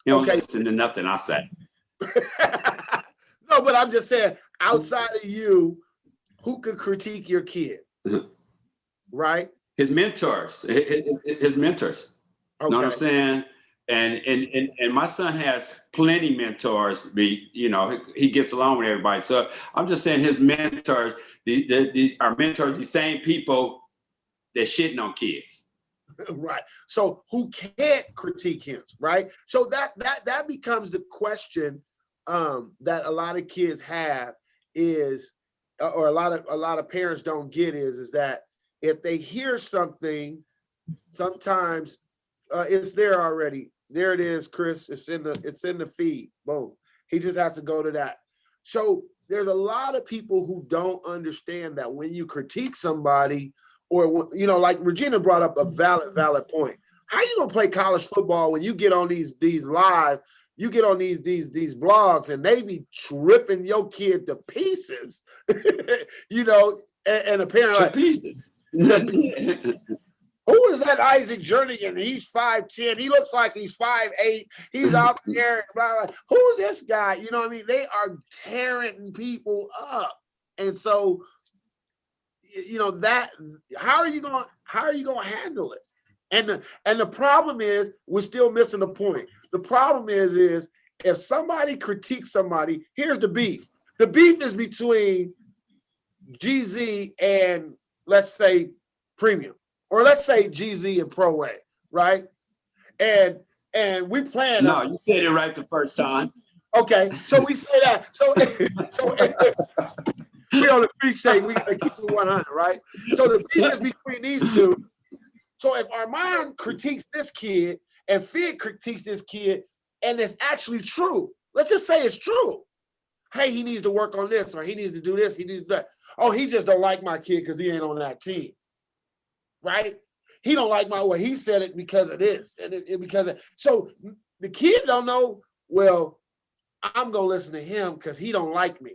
You don't listen to nothing I say. No, but I'm just saying, outside of you, who could critique your kid? Right? His mentors. His mentors. Okay. Know what I'm saying? And my son has plenty mentors. He gets along with everybody. So I'm just saying his mentors, our mentors, the same people that shitting on kids. Right. So who can't critique him, right? So that becomes the question that a lot of kids have is, or a lot of parents don't get is that if they hear something, sometimes it's there already. There it is, Chris. It's in the feed. Boom. He just has to go to that. So there's a lot of people who don't understand that when you critique somebody, or like Regina brought up a valid point. How you gonna play college football when you get on these live, you get on these blogs and they be tripping your kid to pieces, and apparently to pieces. Who is that Isaac Jernigan? He's 5'10". He looks like he's 5'8". He's out there. Blah, blah. Who's this guy? You know what I mean? They are tearing people up. And so, that how are you gonna handle it? And the problem is we're still missing the point. The problem is if somebody critiques somebody, here's the beef. The beef is between GZ and, let's say, Premium. Or let's say GZ and Pro A, right? And we plan. No, you said it right the first time. Okay, so we say that. So we on the free state, we gotta keep it 100, right? So the beef is between these two. So if Armand critiques this kid and Fig critiques this kid, and it's actually true, let's just say it's true. Hey, he needs to work on this, or he needs to do this, he needs to do that. Oh, he just don't like my kid because he ain't on that team. Right? He don't like my way. He said it because of this and so the kid don't know. Well, I'm gonna listen to him because he don't like me.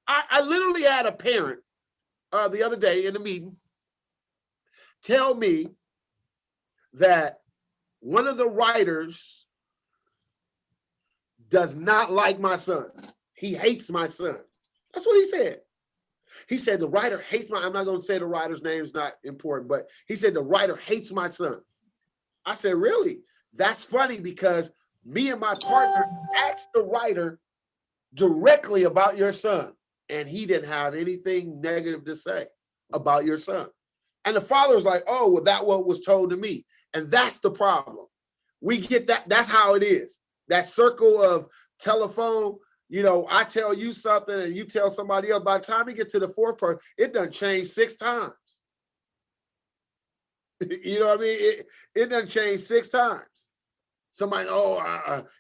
I literally had a parent the other day in a meeting tell me that one of the writers does not like my son. He hates my son. That's what he said. He said the writer hates I'm not going to say the writer's name is not important, but he said the writer hates my son. I said, really? That's funny because me and my partner asked the writer directly about your son, and he didn't have anything negative to say about your son. And the father was like, oh, well, that what was told to me. And that's the problem. We get that. That's how it is. That circle of telephone. I tell you something and you tell somebody else. By the time you get to the fourth person, it done changed 6 times. You know what I mean? It done changed 6 times. Somebody,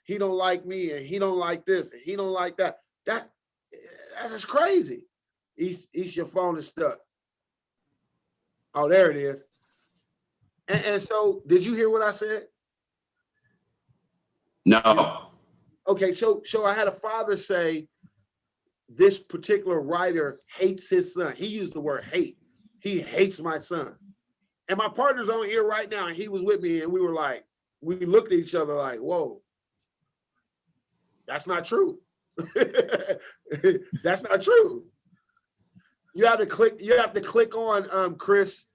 he don't like me, and he don't like this, and he don't like that. That's just crazy. East, your phone is stuck. Oh, there it is. And so, did you hear what I said? No. Okay, so I had a father say this particular writer hates his son. He used the word hate. He hates my son. And my partner's on here right now, and he was with me, and we looked at each other like, whoa, that's not true. That's not true. You have to click on Chris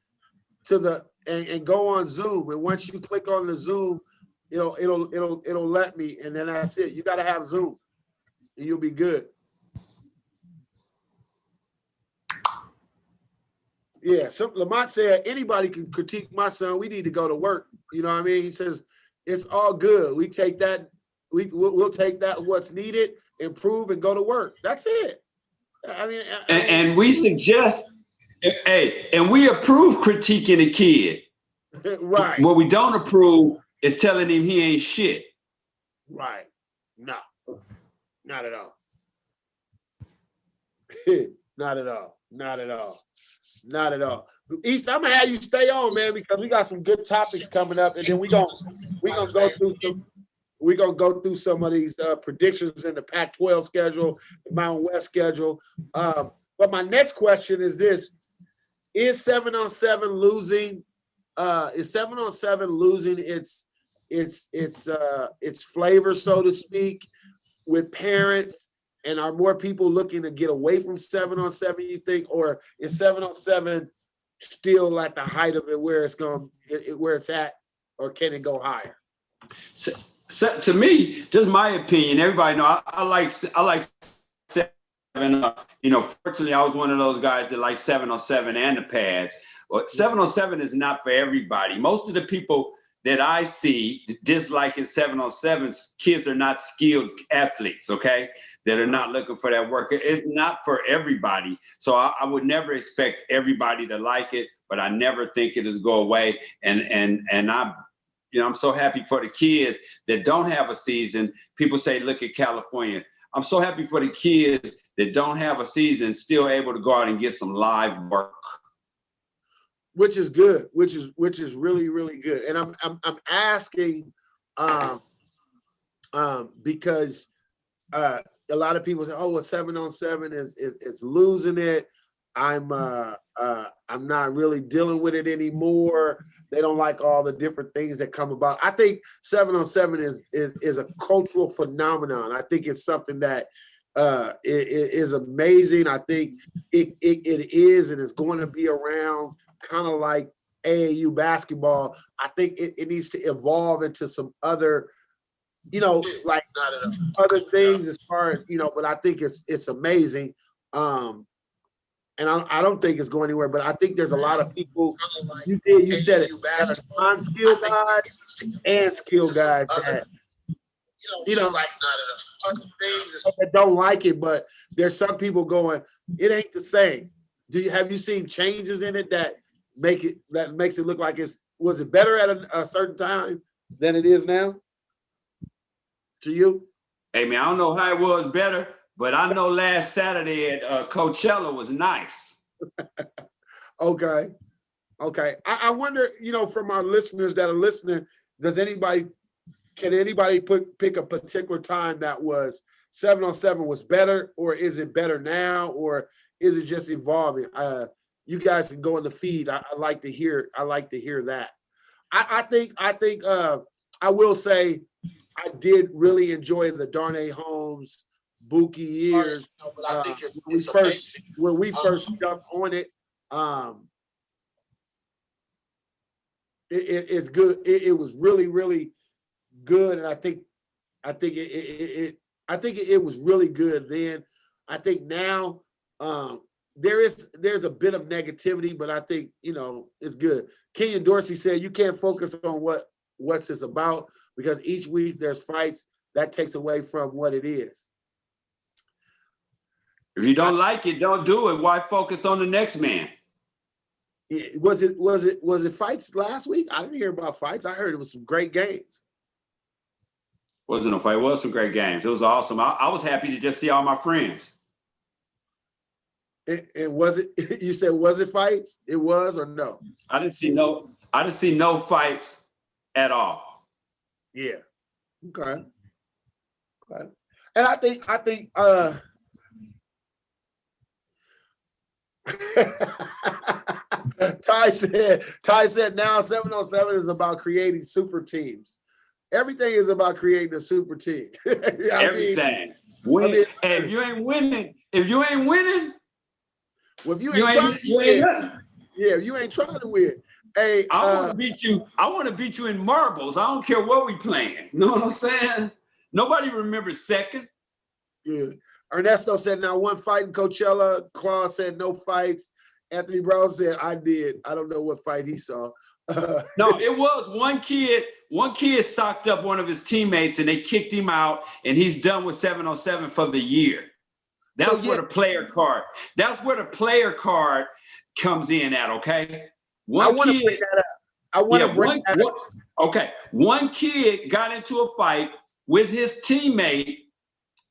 and go on Zoom. And once you click on the Zoom, it'll let me, and then that's it. You got to have Zoom, and you'll be good. Yeah, Lamont said anybody can critique my son. We need to go to work. You know what I mean? He says it's all good. We take that. We'll take that what's needed, improve, and go to work. That's it. I mean, and we suggest, and we approve critiquing a kid. Right. What we don't approve is telling him he ain't shit. Right. No, not at all. Not at all. Not at all. Not at all. East, I'm gonna have you stay on, man, because we got some good topics coming up, and then we're gonna go through some of these predictions in the Pac-12 schedule, the Mountain West schedule. But my next question is this: Is 7-on-7 losing? Is 7-on-7 losing its flavor, so to speak, with parents? And are more people looking to get away from 7-on-7, you think, or is 7-on-7 still at the height of it, where it's at, or can it go higher? So to me, just my opinion. Everybody know I like 7. Fortunately, I was one of those guys that like 7-on-7 and the pads. But 7-on-7 is not for everybody. Most of the people that I see disliking 7-on-7's kids are not skilled athletes, okay? That are not looking for that work. It's not for everybody. So I would never expect everybody to like it, but I never think it'll go away. And I'm so happy for the kids that don't have a season. People say, look at California. I'm so happy for the kids that don't have a season, still able to go out and get some live work. Which is good, which is really, really good. And I'm asking because a lot of people say, oh, well, 7-on-7 is losing it. I'm not really dealing with it anymore. They don't like all the different things that come about. I think 7-on-7 is a cultural phenomenon. I think it's something that is amazing. I think it is, and it's going to be around, kind of like AAU basketball. I think it needs to evolve into some other, like other things as far as, but I think it's amazing. And I don't think it's going anywhere, but I think there's a lot of people, you said it, that are non-skilled guys and skilled guys that, that don't like it, but there's some people going, it ain't the same. Have you seen changes in it that makes it look like was it better at a certain time than it is now to you? Hey man, I don't know how it was better, but I know last Saturday at Coachella was nice. Okay. I wonder, from our listeners that are listening, can anybody pick a particular time that was 7-on-7 was better, or is it better now, or is it just evolving? You guys can go in the feed. I like to hear that. I think I will say I did really enjoy the Darnay Holmes, Buki years when we first jumped on it. It's good. It was really, really good, and I think it was really good then. I think now there's a bit of negativity, but I think it's good. Kenyon Dorsey said you can't focus on what's it's about, because each week there's fights. That takes away from what it is. If you don't like it, don't do it. Why focus on the next man? Was it fights last week? I didn't hear about fights. I heard it was some great games. Wasn't no fight. It was some great games. It was awesome. I was happy to just see all my friends. It was it. You said was it fights? It was or no? I didn't see no fights at all. Yeah. Okay. Okay. And I think Ty said now 7-on-7 is about creating super teams. Everything is about creating a super team. Everything. Hey, if you ain't winning, well, if you you ain't ain't nothing. yeah, if you ain't trying to win. Hey, I want to beat you. I want to beat you in marbles. I don't care what we playing. You know what I'm saying? Nobody remembers second. Yeah. Ernesto said now one fight in Coachella. Claude said no fights. Anthony Brown said I did. I don't know what fight he saw. No, it was one kid. One kid socked up one of his teammates and they kicked him out, and he's done with 7-on-7 for the year. That's where the player card. That's where the player card comes in at. Okay. I want to bring that up. I want to bring that up. Okay. One kid got into a fight with his teammate.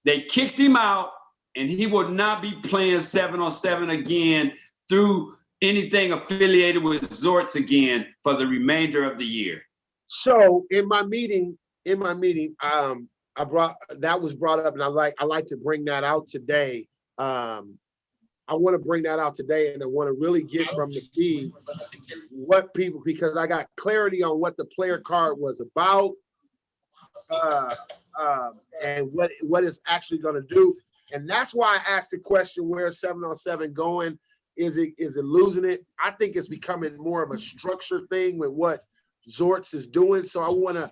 They kicked him out, and he would not be playing 7-on-7 again through anything affiliated with Zorts again for the remainder of the year. So in my meeting, I brought that was brought up, and I like to bring that out today. I want to bring that out today, and I want to really get from the team what people, because I got clarity on what the player card was about, and what it's actually going to do. And that's why I asked the question, where's 7-on-7 going? Is it losing it? I think it's becoming more of a structured thing with what Zorts is doing. So I want to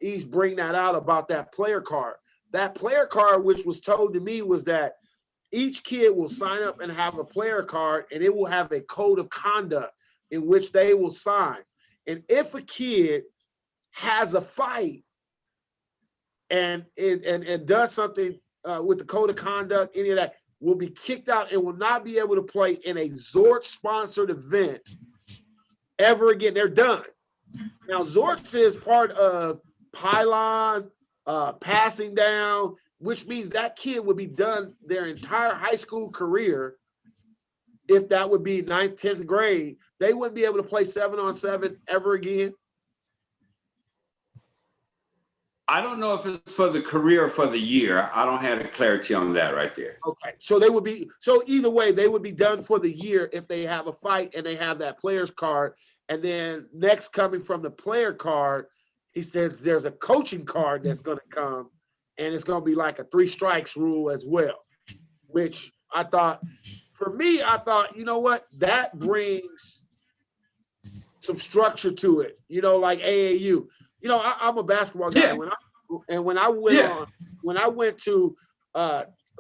East bring that out about that player card. That player card, which was told to me, was that each kid will sign up and have a player card, and it will have a code of conduct in which they will sign. And if a kid has a fight and does something with the code of conduct, any of that, will be kicked out and will not be able to play in a Zort-sponsored event ever again. They're done. Now, Zorts is part of Pylon, Passing Down, which means that kid would be done their entire high school career. If that would be 9th, 10th grade, they wouldn't be able to play 7-on-7 ever again. I don't know if it's for the career or for the year. I don't have the clarity on that right there. Okay, so they would be, so either way, they would be done for the year if they have a fight and they have that player's card. And then next coming from the player card, he says there's a coaching card that's going to come, and it's going to be like a 3 strikes rule as well, which I thought, for me, I thought, you know what, that brings some structure to it, you know, like AAU. You know, I'm a basketball guy. Yeah. When I went to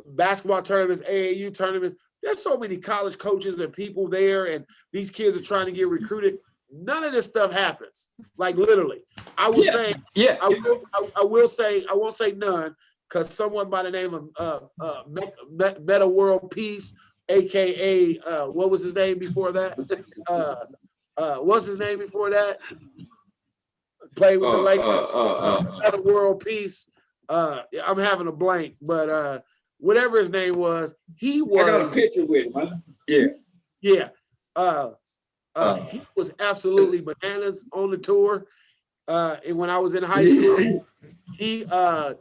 basketball tournaments, AAU tournaments, there's so many college coaches and people there, and these kids are trying to get recruited. None of this stuff happens. Like literally, I will say, I will say, I won't say none, because someone by the name of Meta World Peace, aka what was his name before that? What's his name before that? Played with the Lakers, Meta World Peace. I'm having a blank, but whatever his name was, he was. I got a picture with him. Huh? Yeah. Yeah. He was absolutely bananas on the tour. And when I was in high school, he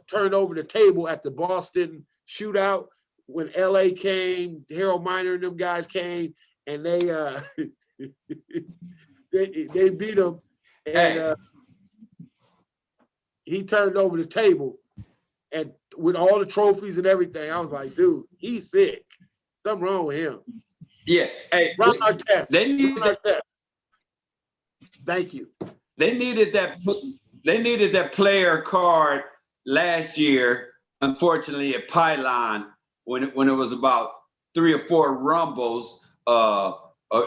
turned over the table at the Boston shootout when LA came, Harold Miner and them guys came, and they they beat him. And he turned over the table, and with all the trophies and everything, I was like, dude, he's sick. Something wrong with him. Yeah. Hey, Ron Artest. They needed that. Thank you. They needed that player card last year, unfortunately, at Pylon, when it was about 3 or 4 rumbles,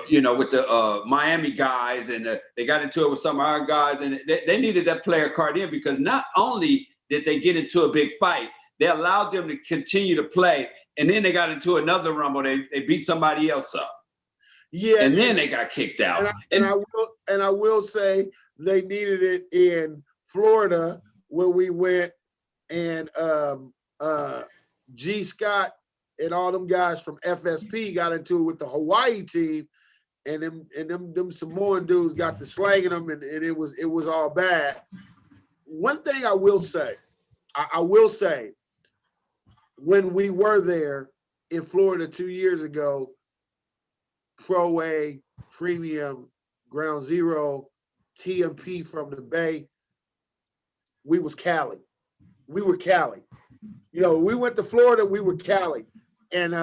you know, with the Miami guys, and they got into it with some of our guys, and they needed that player card in, because not only did they get into a big fight, they allowed them to continue to play, and then they got into another rumble. They beat somebody else up. Yeah, and then they got kicked out. And I will say they needed it in Florida, where we went and G. Scott and all them guys from FSP got into it with the Hawaii team, and them Samoan dudes got to slanging them, and it was all bad. One thing I will say, when we were there in Florida 2 years ago, Pro A, Premium, Ground Zero, TMP from the Bay, we was Cali. We were Cali. You know, we went to Florida, we were Cali. And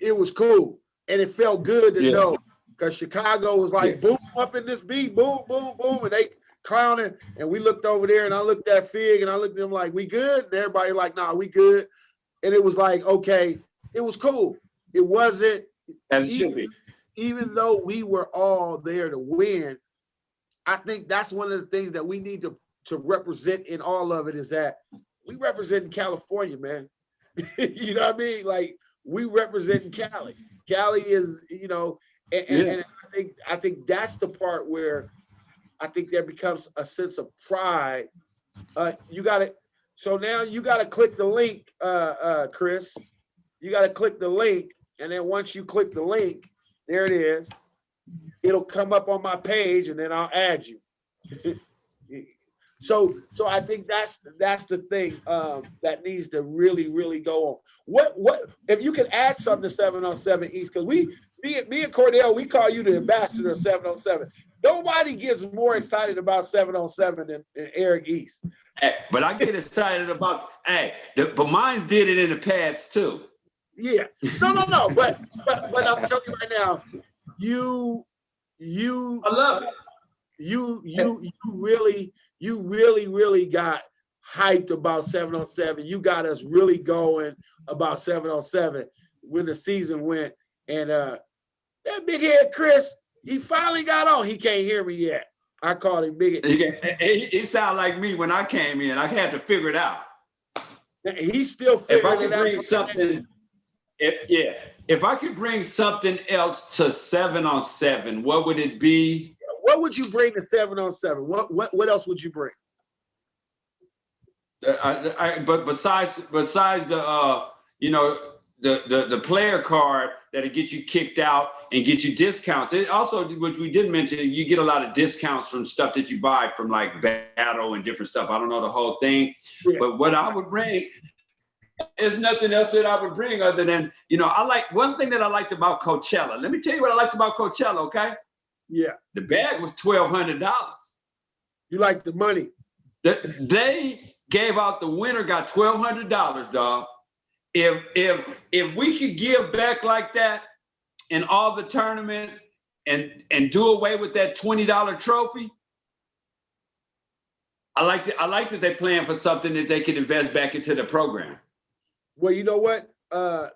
it was cool. And it felt good to know, because Chicago was like, boom, up in this beat, boom, boom, boom. And they clowning. And we looked over there, and I looked at Fig, and I looked at them like, we good? And everybody like, nah, we good. And it was like, okay, it was cool. It wasn't, as it should be. Even though we were all there to win, I think that's one of the things that we need to represent in all of it, is that we represent California, man. You know what I mean? Like, we represent Cali. Cali is, you know, and I think that's the part where I think there becomes a sense of pride. So now you got to click the link, Chris. You got to click the link, and then once you click the link, there it is. It'll come up on my page, and then I'll add you. So I think that's the thing that needs to really, really go on. What if you can add something to 707 East? Because me and Cordell, we call you the ambassador of 707. Nobody gets more excited about 707 than Eric East. Hey, but I get excited about but mine did it in the past too. Yeah, no. But I'm telling you right now, you I love it. You really got hyped about 707. You got us really going about 707 when the season went. And that big head Chris, he finally got on. He can't hear me yet. I called him big head. He sounded like me when I came in. I had to figure it out. He's still figuring it out. If I could bring something else to 7-on-7, what would it be? What would you bring to 7-on-7? What else would you bring? But besides the the player card that'll get you kicked out and get you discounts. It also, which we did mention, you get a lot of discounts from stuff that you buy from like Battle and different stuff. I don't know the whole thing, but what I would bring is nothing else that I would bring other than, I like one thing that I liked about Coachella. Let me tell you what I liked about Coachella, okay? Yeah. The bag was $1,200. You like the money. They gave out, the winner got $1,200, dog. If we could give back like that in all the tournaments and do away with that $20 trophy, I like that they're playing for something that they can invest back into the program. Well, you know what?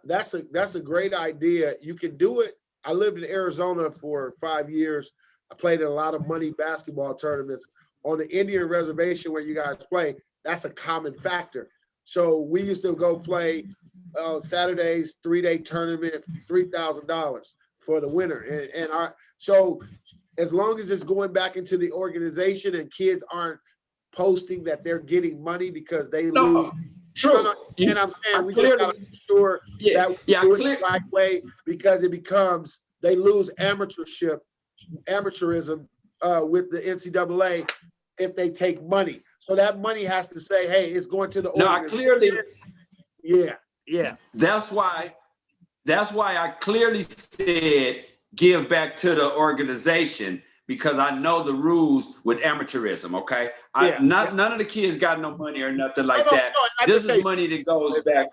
That's a great idea. You can do it. I lived in Arizona for 5 years. I played in a lot of money basketball tournaments on the Indian reservation where you guys play. That's a common factor. So we used to go play Saturdays, 3-day tournament, $3,000 for the winner. So as long as it's going back into the organization and kids aren't posting that they're getting money because they lose. True. And I'm saying we just gotta make sure that we do it the right way, because it becomes, they lose amateurism with the NCAA if they take money. So that money has to say, hey, it's going to the organization. Yeah. That's why I clearly said give back to the organization, because I know the rules with amateurism, okay? None of the kids got no money or nothing like that. This is money that goes back.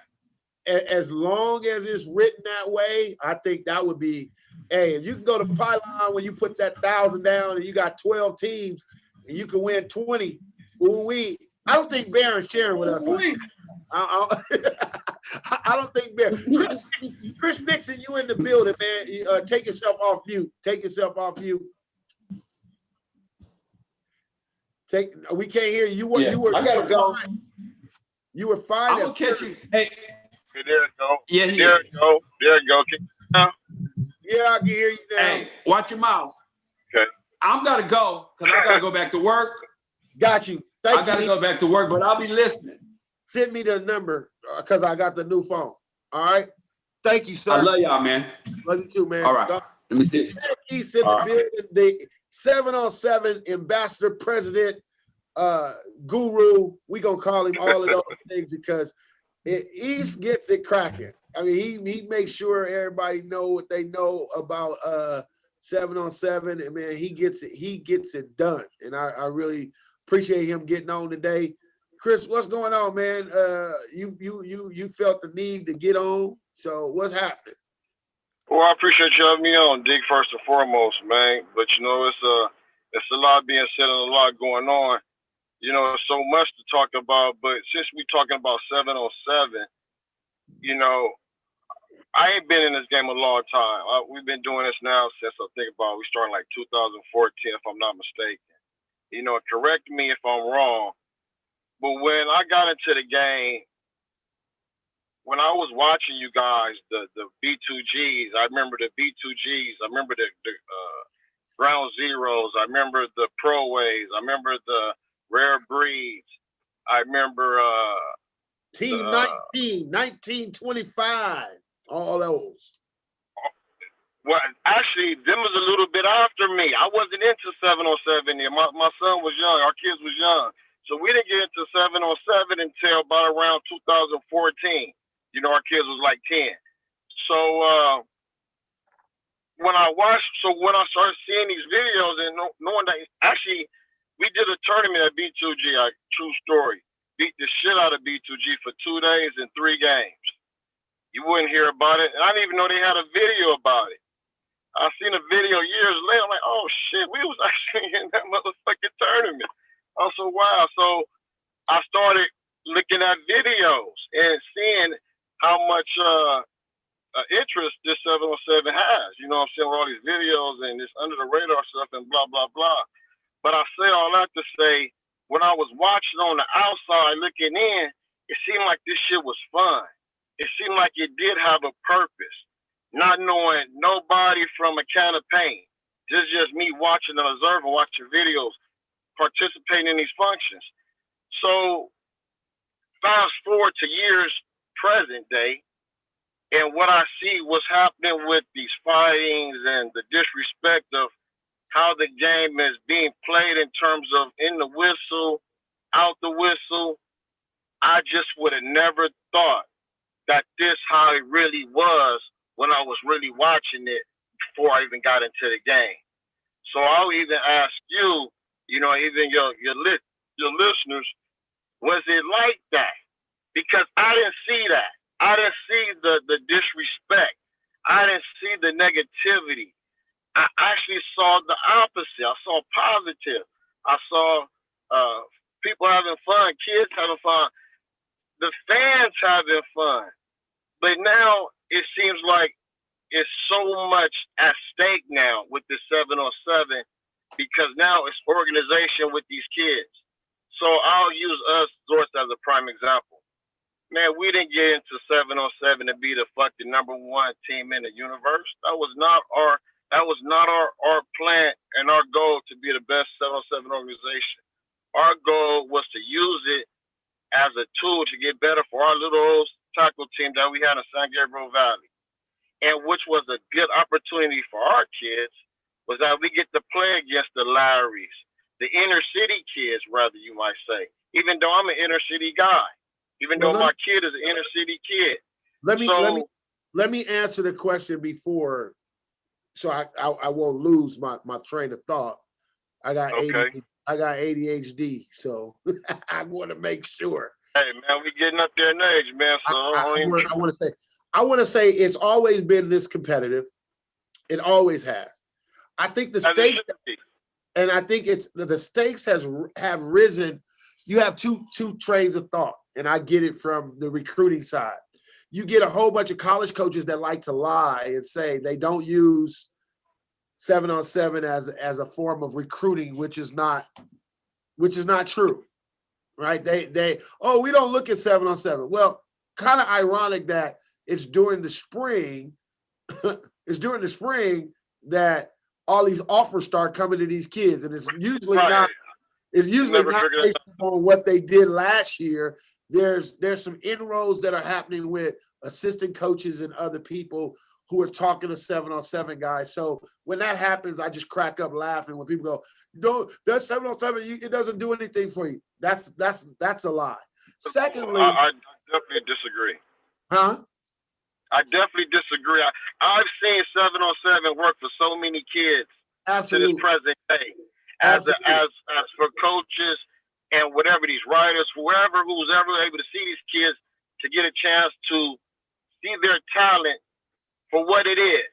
As long as it's written that way, I think that would be, hey, if you can go to Pylon when you put that 1,000 down and you got 12 teams and you can win 20, I don't think Barron's sharing with us. I don't think Barron. Chris Nixon, you in the building, man. Take yourself off mute. We can't hear you. I gotta go. You were fine. I'm gonna catch you. Hey, there it go. Yeah, there it go. Yeah, I can hear you now. Hey, watch your mouth. Okay. I'm gotta go because I gotta go back to work. Got you. I gotta go back to work, but I'll be listening. send me the number because I got the new phone. All right. Thank you, sir. I love y'all, man. Love you too, man. All right. Let me see. He's in the building. The 7-on-7 ambassador, president, guru. We gonna call him all of those things because East gets it cracking. I mean, he makes sure everybody know what they know about 7-on-7, and man, he gets it done. And I really appreciate him getting on today. Chris, what's going on, man? You felt the need to get on. So what's happening? Well, I appreciate you having me on, Dick, first and foremost, man. But you know, it's a lot being said and a lot going on. You know, there's so much to talk about. But since we're talking about 7-on-7, you know, I ain't been in this game a long time. We've been doing this now since I think about we started like 2014, if I'm not mistaken. You know, correct me if I'm wrong. But when I got into the game, when I was watching you guys, the B2Gs, I remember the B2Gs, I remember the Ground Zeros, I remember the Pro Ways, I remember the Rare Breeds, I remember Team 1925, all those. Well, actually, them was a little bit after me. I wasn't into 7-on-7 yet. My son was young, our kids was young. So we didn't get into 7-on-7 until about around 2014. You know, our kids was like 10. So when I started seeing these videos and knowing that actually we did a tournament at B2G, true story, beat the shit out of B2G for 2 days and 3 games. You wouldn't hear about it. And I didn't even know they had a video about it. I seen a video years later. I'm like, oh shit, we was actually in that motherfucking tournament. I was so wow. So I started looking at videos and seeing how much interest this 7-on-7 has. You know what I'm saying? With all these videos and this under the radar stuff and blah, blah, blah. But I say all that to say, when I was watching on the outside looking in, it seemed like this shit was fun. It seemed like it did have a purpose. Not knowing nobody from a can of paint. Just me watching and observing, watching videos, participating in these functions. So fast forward to years present day, and what I see what's happening with these fightings and the disrespect of how the game is being played in terms of in the whistle, out the whistle, I just would have never thought that this how it really was when I was really watching it before I even got into the game. So I'll even ask you, you know, even your listeners, was it like that? Because I didn't see that. I didn't see the disrespect. I didn't see the negativity. I actually saw the opposite. I saw positive. I saw people having fun, kids having fun, the fans having fun. But now it seems like it's so much at stake now with the 7-on-7 because now it's organization with these kids. So I'll use us, Zorts, as a prime example. Man, we didn't get into 7-on-7 to be the fucking #1 team in the universe. That was not our plan and our goal to be the best 7-on-7 organization. Our goal was to use it as a tool to get better for our little tackle team that we had in San Gabriel Valley. And which was a good opportunity for our kids was that we get to play against the Larrys, the inner city kids, rather you might say, even though I'm an inner city guy, even though my kid is an inner city kid. Let me answer the question before, so I won't lose my train of thought. I got ADHD, so I want to make sure. Hey man, we getting up there in age, man. So I want to say it's always been this competitive. It always has. I think the stakes, and I think it's the stakes have risen. You have two trains of thought, and I get it from the recruiting side. You get a whole bunch of college coaches that like to lie and say they don't use 7-on-7 as a form of recruiting, which is not true, right? We don't look at 7-on-7. Well, kind of ironic that it's during the spring. It's during the spring that all these offers start coming to these kids, and it's usually not. It's usually not based on what they did last year. there's some inroads that are happening with assistant coaches and other people who are talking to 7-on-7 guys. So when that happens, I just crack up laughing when people go, "Don't, that's 7-on-7, it doesn't do anything for you." That's a lie. Secondly, I definitely disagree. huh? I definitely disagree. I've seen 7-on-7 work for so many kids to Absolutely. this present day. As Absolutely. as for coaches and whatever, these writers, who's ever able to see these kids, to get a chance to see their talent for what it is.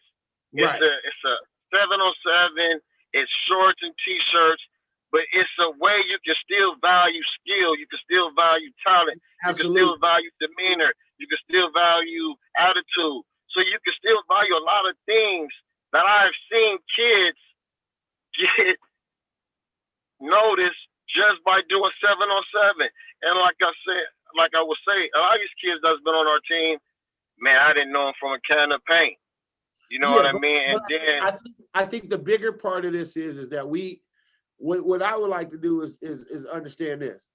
Right. It's a 7-on-7. It's shorts and t-shirts, but it's a way you can still value skill. You can still value talent. Absolutely. You can still value demeanor. You can still value attitude. So you can still value a lot of things that I've seen kids get noticed just by doing 7-on-7. And like I was saying, a lot of these kids that's been on our team, man, I didn't know them from a can of paint. You know what I mean? And then I think the bigger part of this is that what I would like to do is understand this.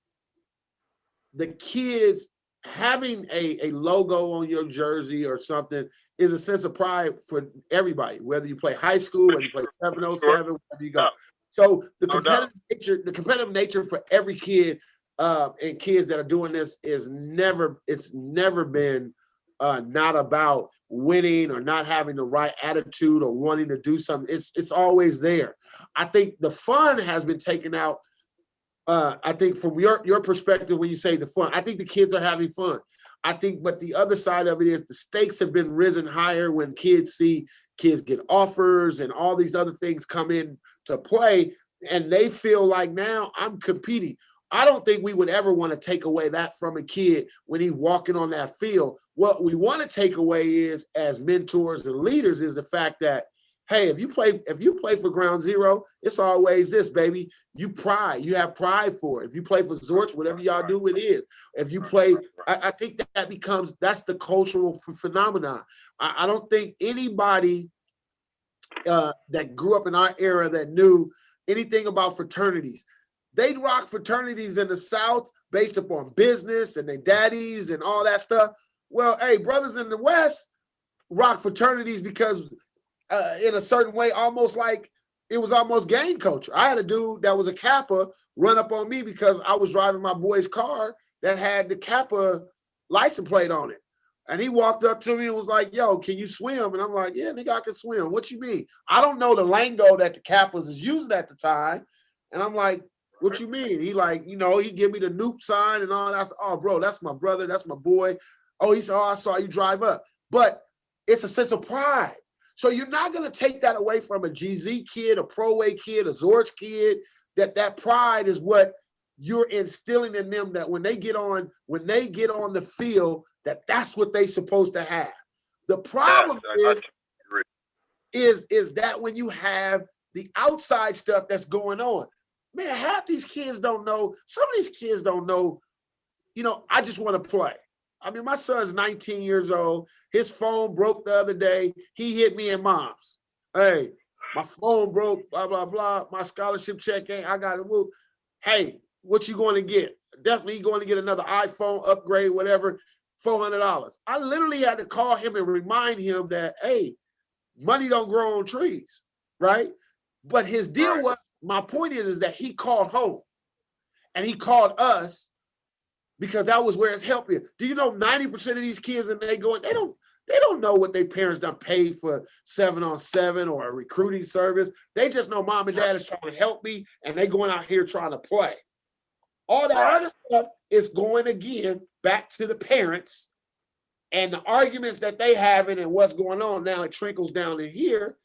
The kids having a logo on your jersey or something is a sense of pride for everybody, whether you play high school, whether you play 7-on-7, wherever you go. So the competitive nature for every kid and kids that are doing this it's never been not about winning or not having the right attitude or wanting to do something. It's always there. I think the fun has been taken out. I think from your perspective, when you say the fun, I think the kids are having fun. I think, but the other side of it is the stakes have been risen higher when kids see kids get offers and all these other things come in to play, and they feel like now I'm competing. I don't think we would ever want to take away that from a kid when he's walking on that field. What we want to take away is, as mentors and leaders, is the fact that, hey, if you play for Ground Zero, it's always this, baby. You have pride for it. If you play for Zorch, whatever y'all do, it is. If you play, I think that's the cultural phenomenon. I don't think anybody that grew up in our era that knew anything about fraternities. They'd rock fraternities in the South based upon business and their daddies and all that stuff. Well, hey, brothers in the West rock fraternities because in a certain way, almost like it was almost gang culture. I had a dude that was a Kappa run up on me because I was driving my boy's car that had the Kappa license plate on it. And he walked up to me and was like, "Yo, can you swim?" And I'm like, "Yeah, nigga, I can swim. What you mean?" I don't know the lingo that the Kappas is using at the time. And I'm like, "What you mean?" He like, he give me the Noop sign and all that. I said, "Oh, bro, that's my brother. That's my boy." Oh, he said, "Oh, I saw you drive up." But it's a sense of pride. So you're not going to take that away from a GZ kid, a Pro A kid, a Zorch kid, that pride is what you're instilling in them, that when they get on the field, that's what they're supposed to have. The problem is that when you have the outside stuff that's going on, man, half these kids don't know. Some of these kids don't know, I just want to play. I mean, my son's 19 years old. His phone broke the other day. He hit me in mom's. "Hey, my phone broke, blah, blah, blah. My scholarship check I got to move." "Hey, what you going to get?" "Definitely going to get another iPhone upgrade, whatever, $400. I literally had to call him and remind him that, hey, money don't grow on trees, right? But his deal was, my point is that he called home and he called us because that was where his help is. Do you know 90% of these kids, and they don't know what their parents done paid for 7-on-7 or a recruiting service. They just know mom and dad is trying to help me, and they going out here trying to play. All that other stuff is going again back to the parents and the arguments that they having and what's going on. Now it trickles down in here.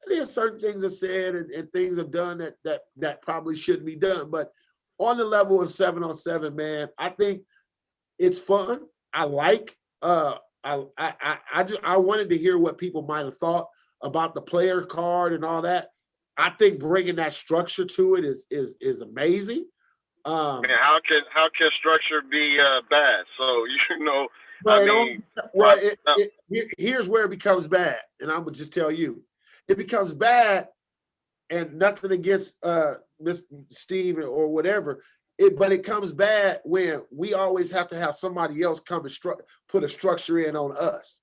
And then certain things are said and things are done that probably shouldn't be done. But on the level of 7-on-7, man, I think it's fun. I like. I wanted to hear what people might have thought about the player card and all that. I think bringing that structure to it is amazing. Man, how can structure be bad? So here's where it becomes bad, and I would just tell you, it becomes bad. And nothing against Mr. Steve or whatever. but it comes bad when we always have to have somebody else come and put a structure in on us.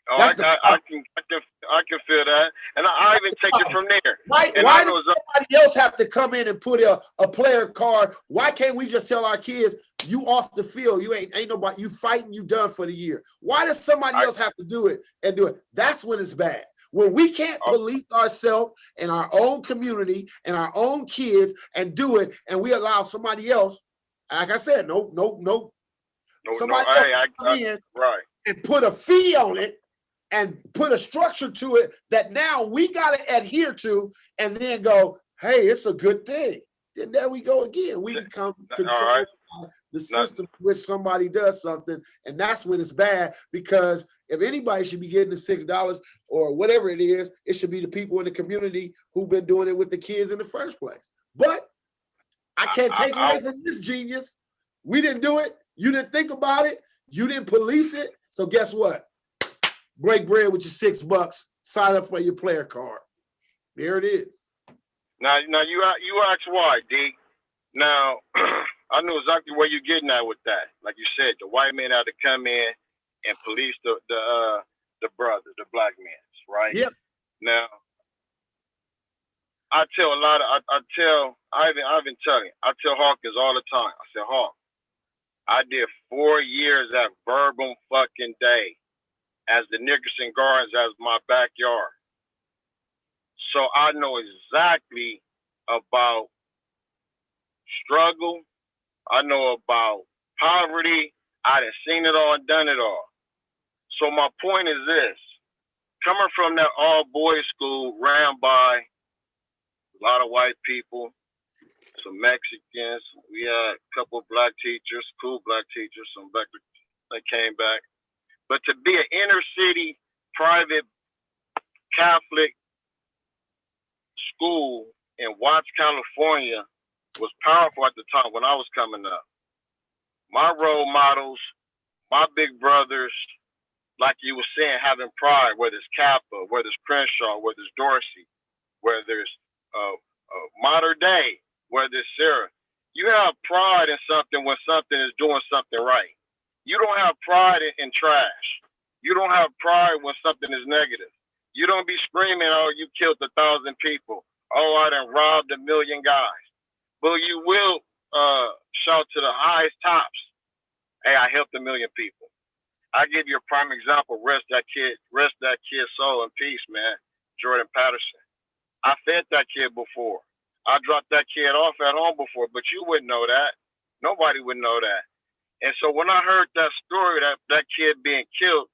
Oh, I can feel that, and I even take it from there. Why does somebody else have to come in and put a player card? Why can't we just tell our kids, you off the field, you ain't nobody, you fighting, you done for the year? Why does somebody else have to do it and do it? That's when it's bad. When we can't police ourselves and our own community and our own kids and do it, and we allow somebody else, like I said, somebody else come in and put a fee on it and put a structure to it that now we got to adhere to, and then go, hey, it's a good thing. Then there we go again. We become controlled by the system in which somebody does something, and that's when it's bad, because if anybody should be getting the $6 or whatever it is, it should be the people in the community who've been doing it with the kids in the first place. But I can't take away from this genius. We didn't do it. You didn't think about it. You didn't police it. So guess what? Break bread with your $6. Sign up for your player card. There it is. Now you ask why, D. Now I know exactly where you're getting at with that. Like you said, the white man had to come in and police the brother, the black man's, right? Yep. Now I tell Hawkins all the time. I said, Hawk, I did 4 years at Bourbon fucking Day as the Nickerson Gardens as my backyard. So I know exactly about struggle. I know about poverty. I done seen it all and done it all. So my point is this. Coming from that all-boys school ran by a lot of white people, some Mexicans. We had a couple of black teachers, cool black teachers, some black that came back. But to be an inner city private Catholic school in Watts, California was powerful at the time when I was coming up. My role models, my big brothers, like you were saying, having pride, whether it's Kappa, whether it's Crenshaw, whether it's Dorsey, whether it's Modern Day, whether it's Sarah. You have pride in something when something is doing something right. You don't have pride in trash. You don't have pride when something is negative. You don't be screaming, oh, you killed 1,000 people. Oh, I done robbed 1 million guys. But you will shout to the highest tops, hey, I helped 1 million people. I give you a prime example. Rest that kid's soul in peace, man. Jordan Patterson. I fed that kid before. I dropped that kid off at home before, but you wouldn't know that. Nobody would know that. And so when I heard that story, that kid being killed,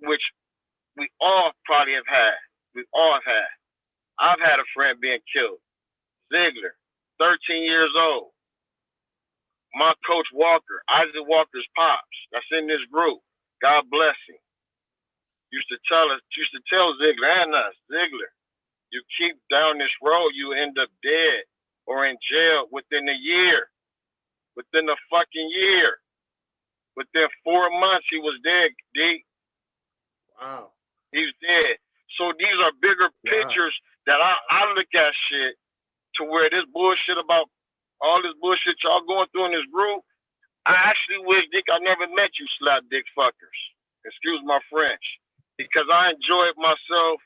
which we all probably have had. We all have had. I've had a friend being killed. Ziegler, 13 years old. My coach Walker, Isaac Walker's pops, that's in this group. God bless him. Used to tell Ziegler and us, Ziegler, you keep down this road, you end up dead or in jail within a year. Within a fucking year. Within 4 months, he was dead, D. Wow. He's dead. So these are bigger pictures that I look at shit to where this bullshit about all this bullshit y'all going through in this group, I actually wish, Dick, I never met you slap dick fuckers. Excuse my French. Because I enjoyed myself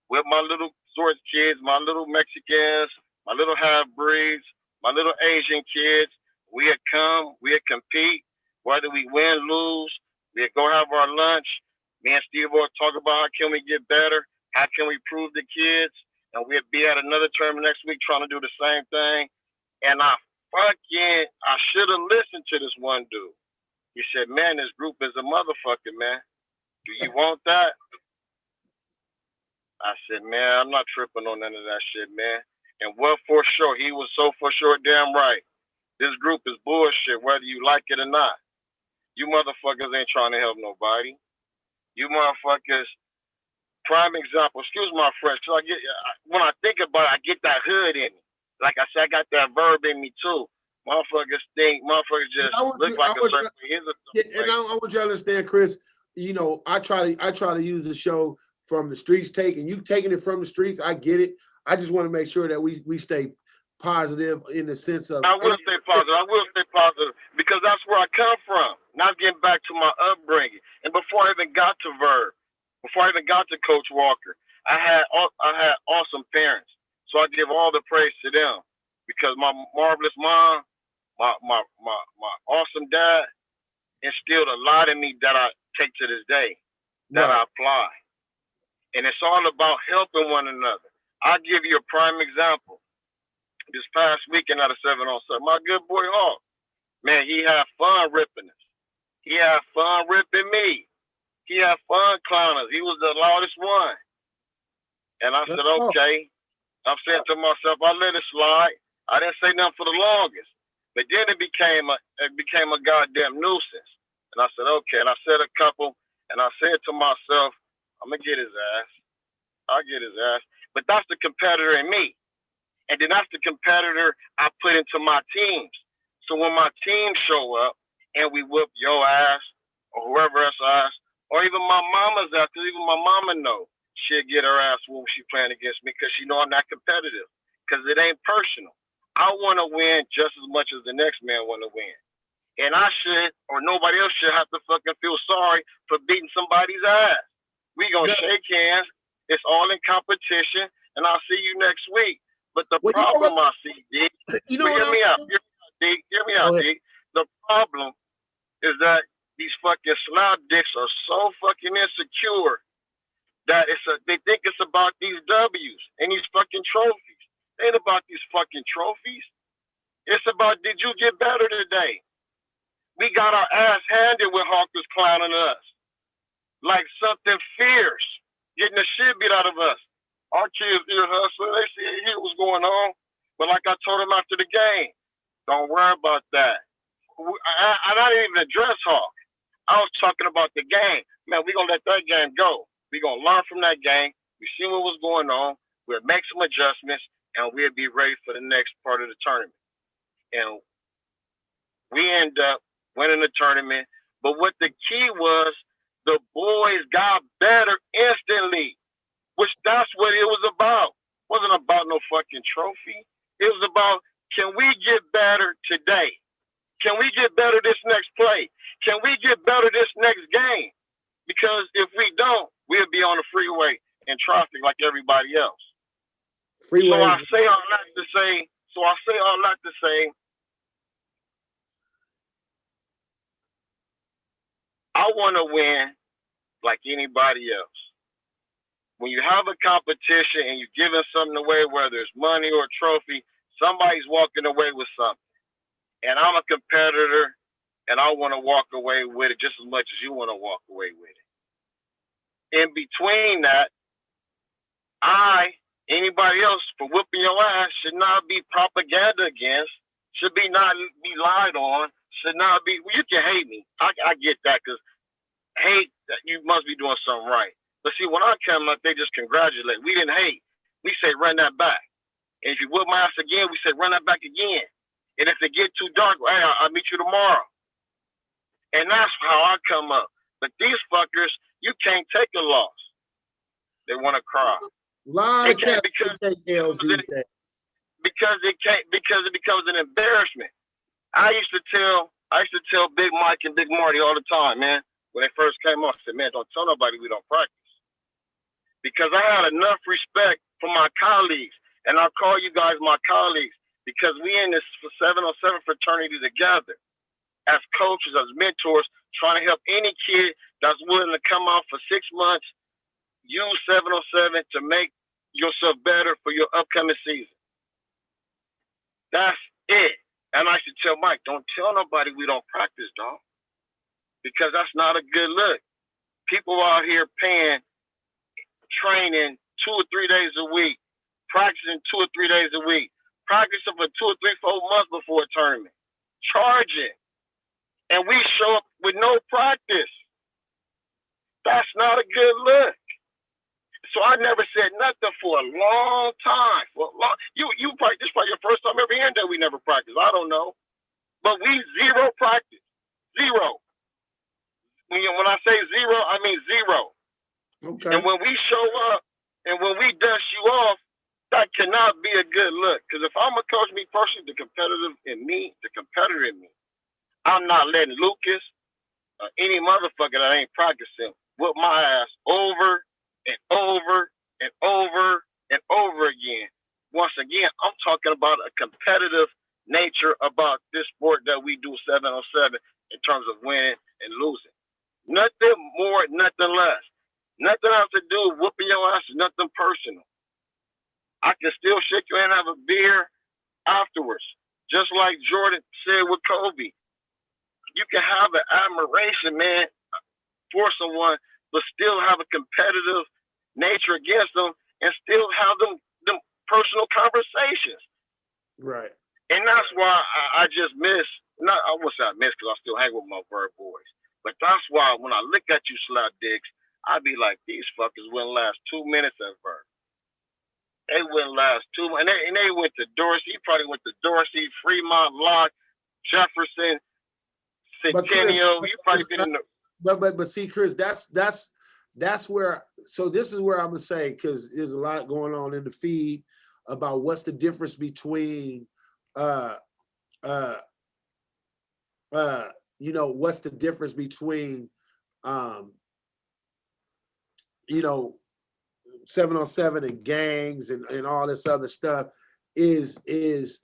with my little Swords kids, my little Mexicans, my little half-breeds, my little Asian kids. We'd come, we'd compete, whether we win, lose, we'd go have our lunch. Me and Steve would talk about how can we get better, how can we improve the kids, and we'd be at another tournament next week trying to do the same thing. And I should have listened to this one dude. He said, man, this group is a motherfucker, man. Do you want that? I said, man, I'm not tripping on none of that shit, man. And what for sure, he was so for sure damn right. This group is bullshit, whether you like it or not. You motherfuckers ain't trying to help nobody. You motherfuckers, prime example, excuse my French, so when I think about it, I get that hood in me. Like I said, I got that verb in me too. Motherfuckers just look like a certain way. And I want you to understand, Chris, you know, I try to use the show from the streets take, and you taking it from the streets, I get it. I just want to make sure that we stay positive in the sense of. I will stay positive. I will stay positive because that's where I come from. Now getting back to my upbringing, and before I even got to Verb, before I even got to Coach Walker, I had awesome parents. So I give all the praise to them because my marvelous mom, my awesome dad instilled a lot in me that I take to this day, that I apply. And it's all about helping one another. I'll give you a prime example. This past weekend at a 7-on-7, my good boy Hawk, man, he had fun ripping us. He had fun ripping me. He had fun clowning us. He was the loudest one. And I said, okay. I'm saying to myself, I let it slide. I didn't say nothing for the longest. But then it became a goddamn nuisance. And I said, okay. And I said a couple, and I said to myself, I'm gonna get his ass. I'll get his ass. But that's the competitor in me. And then that's the competitor I put into my teams. So when my team show up and we whoop your ass or whoever else's ass, or even my mama's ass, because even my mama know she'll get her ass whooped when she playing against me because she know I'm not competitive. Because it ain't personal. I want to win just as much as the next man want to win. And I should, or nobody else should have to fucking feel sorry for beating somebody's ass. We gonna shake hands. It's all in competition, and I'll see you next week. But the problem I see, D, hear me out, D. The problem is that these fucking slab dicks are so fucking insecure that they think it's about these W's and these fucking trophies. It ain't about these fucking trophies. It's about, did you get better today? We got our ass handed with Hawkers clowning us like something fierce, getting the shit beat out of us. Our kids ear hustling. They see hear what's going on. But like I told them after the game, don't worry about that. I didn't even address Hawk. I was talking about the game. Man, we're going to let that game go. We're going to learn from that game. We see what was going on. We'll make some adjustments, and we'll be ready for the next part of the tournament. And we end up winning the tournament. But what the key was, the boys got better instantly. Which that's what it was about. It wasn't about no fucking trophy. It was about, can we get better today? Can we get better this next play? Can we get better this next game? Because if we don't, we'll be on the freeway in traffic like everybody else. So I say all that to say, I want to win like anybody else. When you have a competition and you're giving something away, whether it's money or a trophy, somebody's walking away with something. And I'm a competitor, and I want to walk away with it just as much as you want to walk away with it. In between that, anybody else for whooping your ass should not be propaganda against, should be not be lied on, should not be, well, you can hate me. I get that because hate, you must be doing something right. But see, when I come up, they just congratulate. We didn't hate. We say, run that back. And if you whoop my ass again, we say, run that back again. And if it get too dark, hey, I'll meet you tomorrow. And that's how I come up. But these fuckers, you can't take a loss. They want to cry. A lot of cats take L's these days. Because it becomes an embarrassment. I used to tell Big Mike and Big Marty all the time, man. When they first came off, I said, man, don't tell nobody we don't practice. Because I had enough respect for my colleagues, and I call you guys my colleagues because we in this 7-on-7 fraternity together as coaches, as mentors, trying to help any kid that's willing to come out for 6 months, use 7-on-7 to make yourself better for your upcoming season. That's it. And I should tell Mike, don't tell nobody we don't practice, dog, because that's not a good look. People out here paying, training 2 or 3 days a week, practicing 2 or 3 days a week, practicing for 2 or 3, 4 months before a tournament, charging, and we show up with no practice. That's not a good look. So I never said nothing for a long time. You probably, this is probably your first time ever hearing that we never practice. I don't know, but we zero practice, zero. When I say zero, I mean zero. Okay. And when we show up and when we dust you off, That cannot be a good look. Because if I'm a coach, me personally, the competitor in me, I'm not letting Lucas or any motherfucker that ain't practicing whoop my ass over and over and over and over again. Once again, I'm talking about a competitive nature about this sport that we do 7-on-7 in terms of winning and losing. Nothing more, nothing less. Nothing else to do with whooping your ass, nothing personal. I can still shake your hand and have a beer afterwards. Just like Jordan said with Kobe. You can have an admiration, man, for someone, but still have a competitive nature against them and still have them personal conversations. Right. And that's why I just miss, I wish I miss because I still hang with my bird boys. But that's why when I look at you, Slap Dicks, I be like, these fuckers wouldn't last 2 minutes at Bird. They wouldn't last 2 months. And they went to Dorsey. He probably went to Dorsey, Fremont, Locke, Jefferson, Centennial. You probably been in the. But see, Chris, that's where. So this is where I'm gonna say, because there's a lot going on in the feed about what's the difference between, what's the difference between, 7-on-7 and gangs and all this other stuff is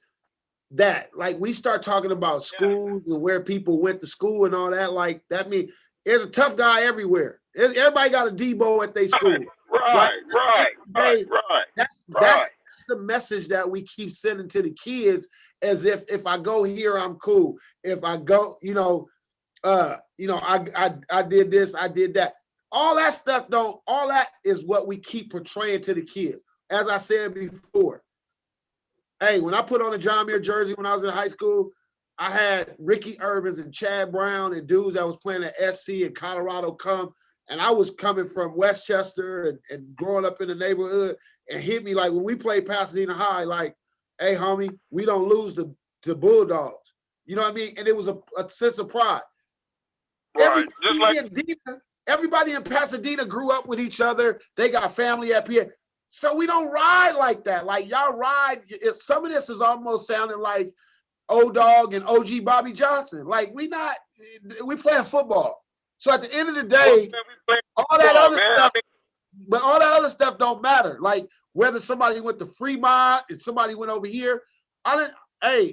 that, like, we start talking about schools and where people went to school and all that, like, that means there's a tough guy everywhere. Everybody got a Debo at their school. Right. That's the message that we keep sending to the kids, as if I go here, I'm cool. If I go, I did this, I did that. All that stuff all that is what we keep portraying to the kids. As I said before, hey, when I put on the John Muir jersey when I was in high school, I had Ricky Urbans and Chad Brown and dudes that was playing at SC in Colorado come, and I was coming from Westchester and growing up in the neighborhood, and hit me like when we played Pasadena High, like, hey, homie, we don't lose to Bulldogs. You know what I mean? And it was a sense of pride. Right. Everybody in Pasadena grew up with each other. They got family at PA. So we don't ride like that. Like, y'all ride. Some of this is almost sounding like O-Dog and OG Bobby Johnson. Like, we playing football. So at the end of the day, all that other stuff don't matter. Like, whether somebody went to Fremont and somebody went over here, it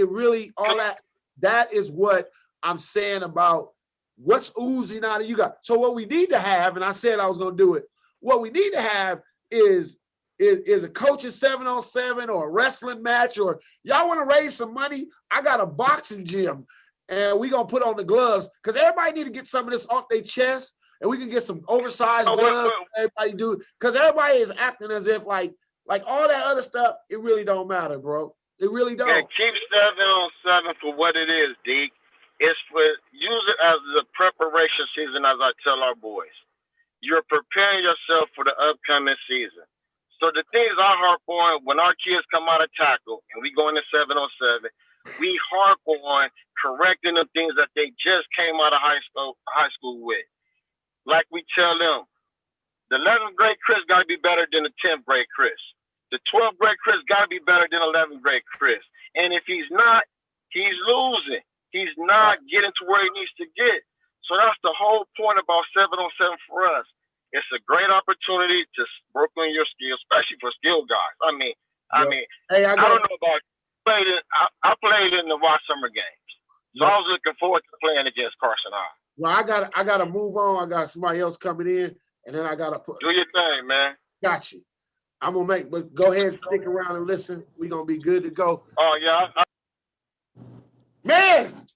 really, all that is what I'm saying about what's oozing out of you guys. So what we need to have, and I said I was going to do it, what we need to have is a coach's 7-on-7 or a wrestling match, or y'all want to raise some money? I got a boxing gym, and we going to put on the gloves, because everybody need to get some of this off their chest, and we can get some oversized gloves. Everybody do, because everybody is acting as if like all that other stuff, it really don't matter, bro. It really don't. And keep 7-on-7 for what it is, Deke. Use it as the preparation season, as I tell our boys. You're preparing yourself for the upcoming season. So the things I harp on when our kids come out of tackle and we go into 7-on-7, we harp on correcting the things that they just came out of high school with. Like we tell them, the 11th grade Chris got to be better than the 10th grade Chris. The 12th grade Chris got to be better than 11th grade Chris. And if he's not, he's losing. He's not getting to where he needs to get. So that's the whole point about 7-on-7 for us. It's a great opportunity to work on your skills, especially for skilled guys. I don't know about I played in the Watch Summer Games. So I was looking forward to playing against Carson High. Well, I gotta move on. I got somebody else coming in, and then I gotta do your thing, man. Got you. I'm gonna but go ahead and stick around and listen. We're gonna be good to go. Oh yeah. Man,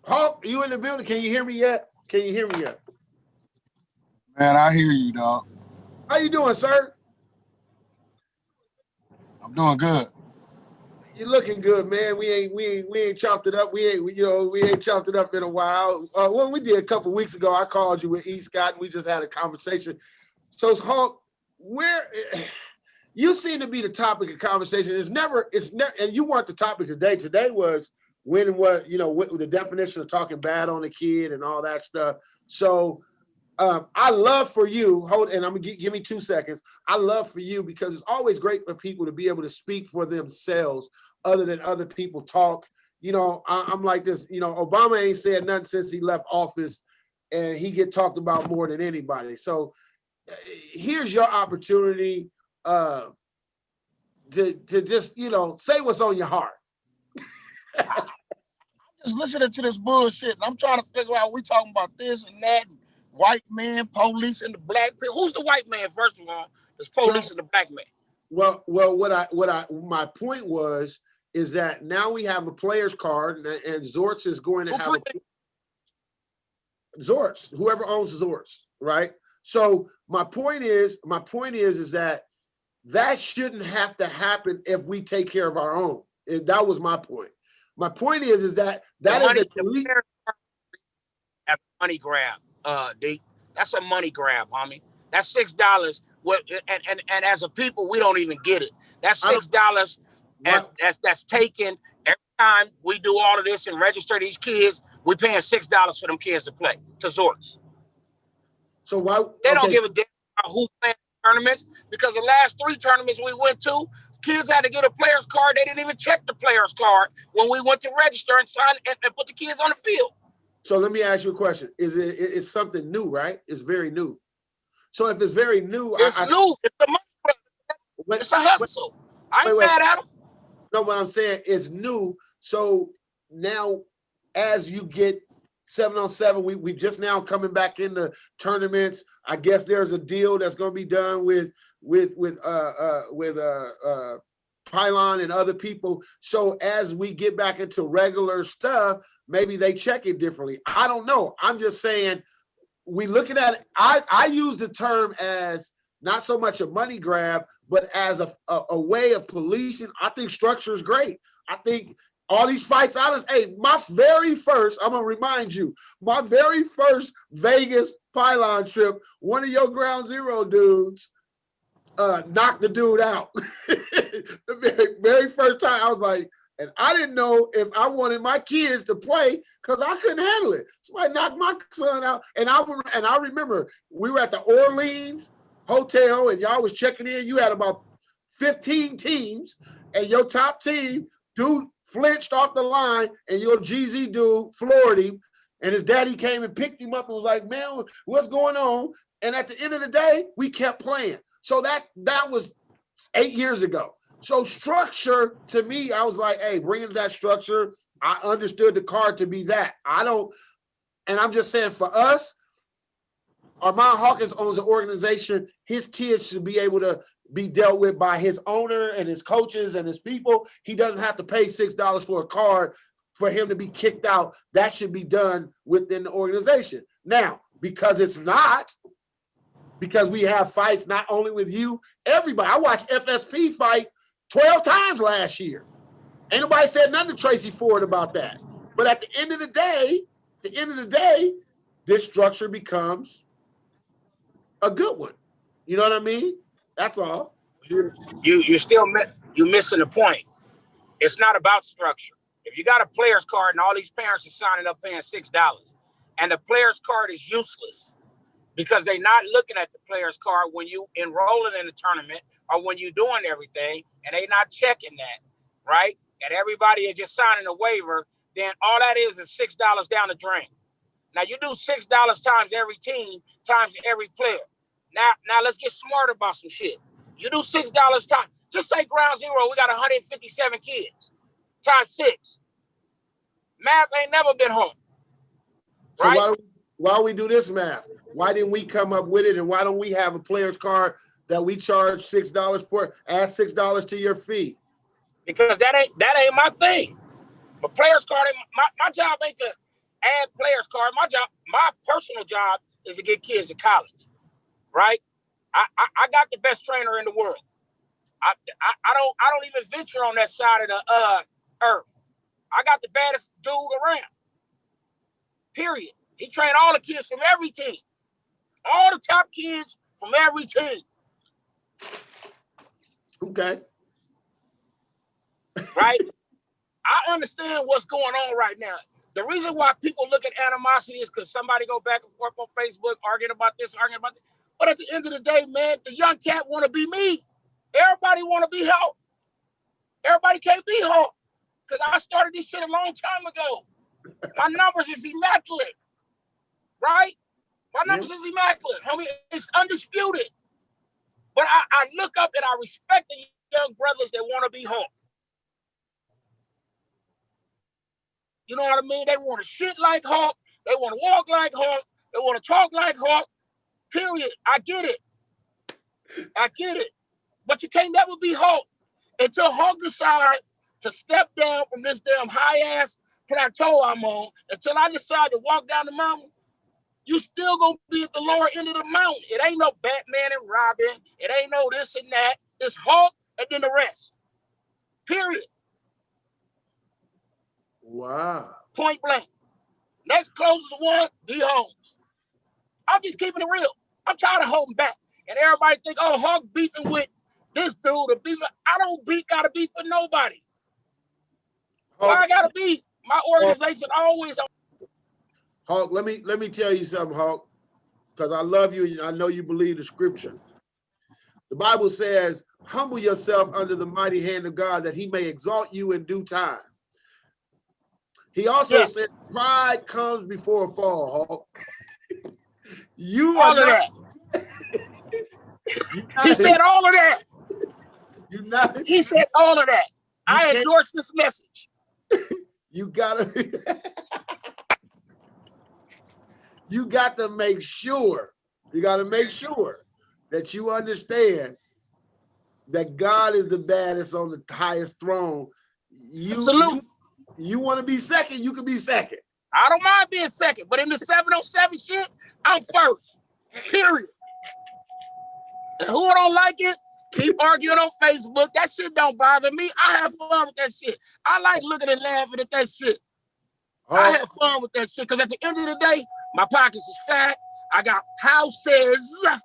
Hulk, you in the building? Can you hear me yet? Man, I hear you, dog. How you doing, sir? I'm doing good. You're looking good, man. We ain't chopped it up. We ain't chopped it up in a while. Well, we did a couple weeks ago. I called you with E. Scott, and we just had a conversation. So, Hulk, where you seem to be the topic of conversation. It's never, and you weren't the topic today. Today was when the definition of talking bad on a kid and all that stuff. So I love for you, and I'm gonna give me 2 seconds. I love for you because it's always great for people to be able to speak for themselves other than other people talk. I'm like this, Obama ain't said nothing since he left office and he get talked about more than anybody. So here's your opportunity to just, say what's on your heart. Just listening to this bullshit, and I'm trying to figure out, we talking about this and that, and white men, police, and the black people. Who's the white man, first of all? There's police and the black man. Well, my point is that now we have a player's card, and Zorts is going to have Zorts, whoever owns Zorts, right? So my point is that shouldn't have to happen if we take care of our own. That was my point. My point is that is a police. That's a money grab, D. That's a money grab, homie. That's $6. And as a people, we don't even get it. That's $6 that's taken every time we do all of this and register these kids. We're paying $6 for them kids to play to Zorts. So why they don't give a damn about who playing tournaments, because the last 3 tournaments we went to, kids had to get a player's card. They didn't even check the player's card when we went to register and sign and put the kids on the field. So let me ask you a question. It's something new, right? It's very new. So if it's very new, it's new. It's a money. It's a hustle. I ain't mad at them. No, what I'm saying is new. So now, as you get 7-on-7, we just now coming back into tournaments. I guess there's a deal that's going to be done with Pylon and other people. So as we get back into regular stuff, maybe they check it differently. I don't know. I'm just saying, we looking at it. I use the term as not so much a money grab, but as a way of policing. I think structure is great. I think all these fights, my very first, I'm going to remind you, my very first Vegas Pylon trip, one of your Ground Zero dudes knocked the dude out. The very first time, I was like, and I didn't know if I wanted my kids to play because I couldn't handle it. Somebody knocked my son out. And I remember we were at the Orleans Hotel and y'all was checking in. You had about 15 teams and your top team, dude, flinched off the line, and your GZ dude floored him, and his daddy came and picked him up and was like, man, what's going on? And at the end of the day, we kept playing. So that was 8 years ago. So structure, to me, I was like, hey, bringing that structure, I understood the card to be that. And I'm just saying, for us, Armand Hawkins owns an organization. His kids should be able to be dealt with by his owner and his coaches and his people. He doesn't have to pay $6 for a card for him to be kicked out. That should be done within the organization. Now, because it's not, because we have fights not only with you, everybody. I watched FSP fight 12 times last year. Ain't nobody said nothing to Tracy Ford about that. But at the end of the day, this structure becomes a good one. You know what I mean? That's all. You still missing the point. It's not about structure. If you got a player's card and all these parents are signing up paying $6, and the player's card is useless because they're not looking at the player's card when you enrolling in the tournament or when you're doing everything, and they not checking that, right? And everybody is just signing a waiver, then all that is $6 down the drain. Now you do $6 times every team times every player. Now let's get smart about some shit. You do $6 times. Just say Ground Zero, we got 157 kids times 6. Math ain't never been home. Right? So why we do this math? Why didn't we come up with it? And why don't we have a player's card that we charge $6 for? Add $6 to your fee. Because that ain't my thing. But player's card, my job ain't to add player's card. My personal job is to get kids to college. Right? I got the best trainer in the world. I don't even venture on that side of the earth. I got the baddest dude around. Period. He trained all the kids from every team. All the top kids from every team. Okay. Right? I understand what's going on right now. The reason why people look at animosity is because somebody go back and forth on Facebook arguing about this, arguing about that. But at the end of the day, man, the young cat want to be me. Everybody want to be Hulk. Everybody can't be Hulk. Because I started this shit a long time ago. My numbers is immaculate. Right? My numbers is immaculate. Homie, it's undisputed. But I look up and I respect the young brothers that want to be Hulk. You know what I mean? They want to shit like Hulk. They want to walk like Hulk. They want to talk like Hulk. Period. I get it. I get it. But you can't never be Hulk until Hulk decide to step down from this damn high-ass plateau I'm on. Until I decide to walk down the mountain, you still gonna be at the lower end of the mountain. It ain't no Batman and Robin. It ain't no this and that. It's Hulk and then the rest. Period. Wow. Point blank. Next closest one, D. Holmes. I'm just keeping it real. I'm tired of holding back. And everybody think, oh, Hulk beefing with this dude or beefing. I don't gotta beef with nobody. Why I gotta beef? My organization always. Hulk, let me tell you something, Hulk, because I love you and I know you believe the scripture. The Bible says, humble yourself under the mighty hand of God that he may exalt you in due time. He also said, pride comes before a fall, Hulk. You all of that. He said all of that. He said all of that. I endorse this message. You gotta you got to make sure that you understand that God is the baddest on the highest throne. You want to be second, you can be second. I don't mind being second, but in the 707 shit, I'm first. Period. And who don't like it, keep arguing on Facebook. That shit don't bother me. I have fun with that shit. I like looking and laughing at that shit. I have fun with that shit because at the end of the day, my pockets is fat. I got houses,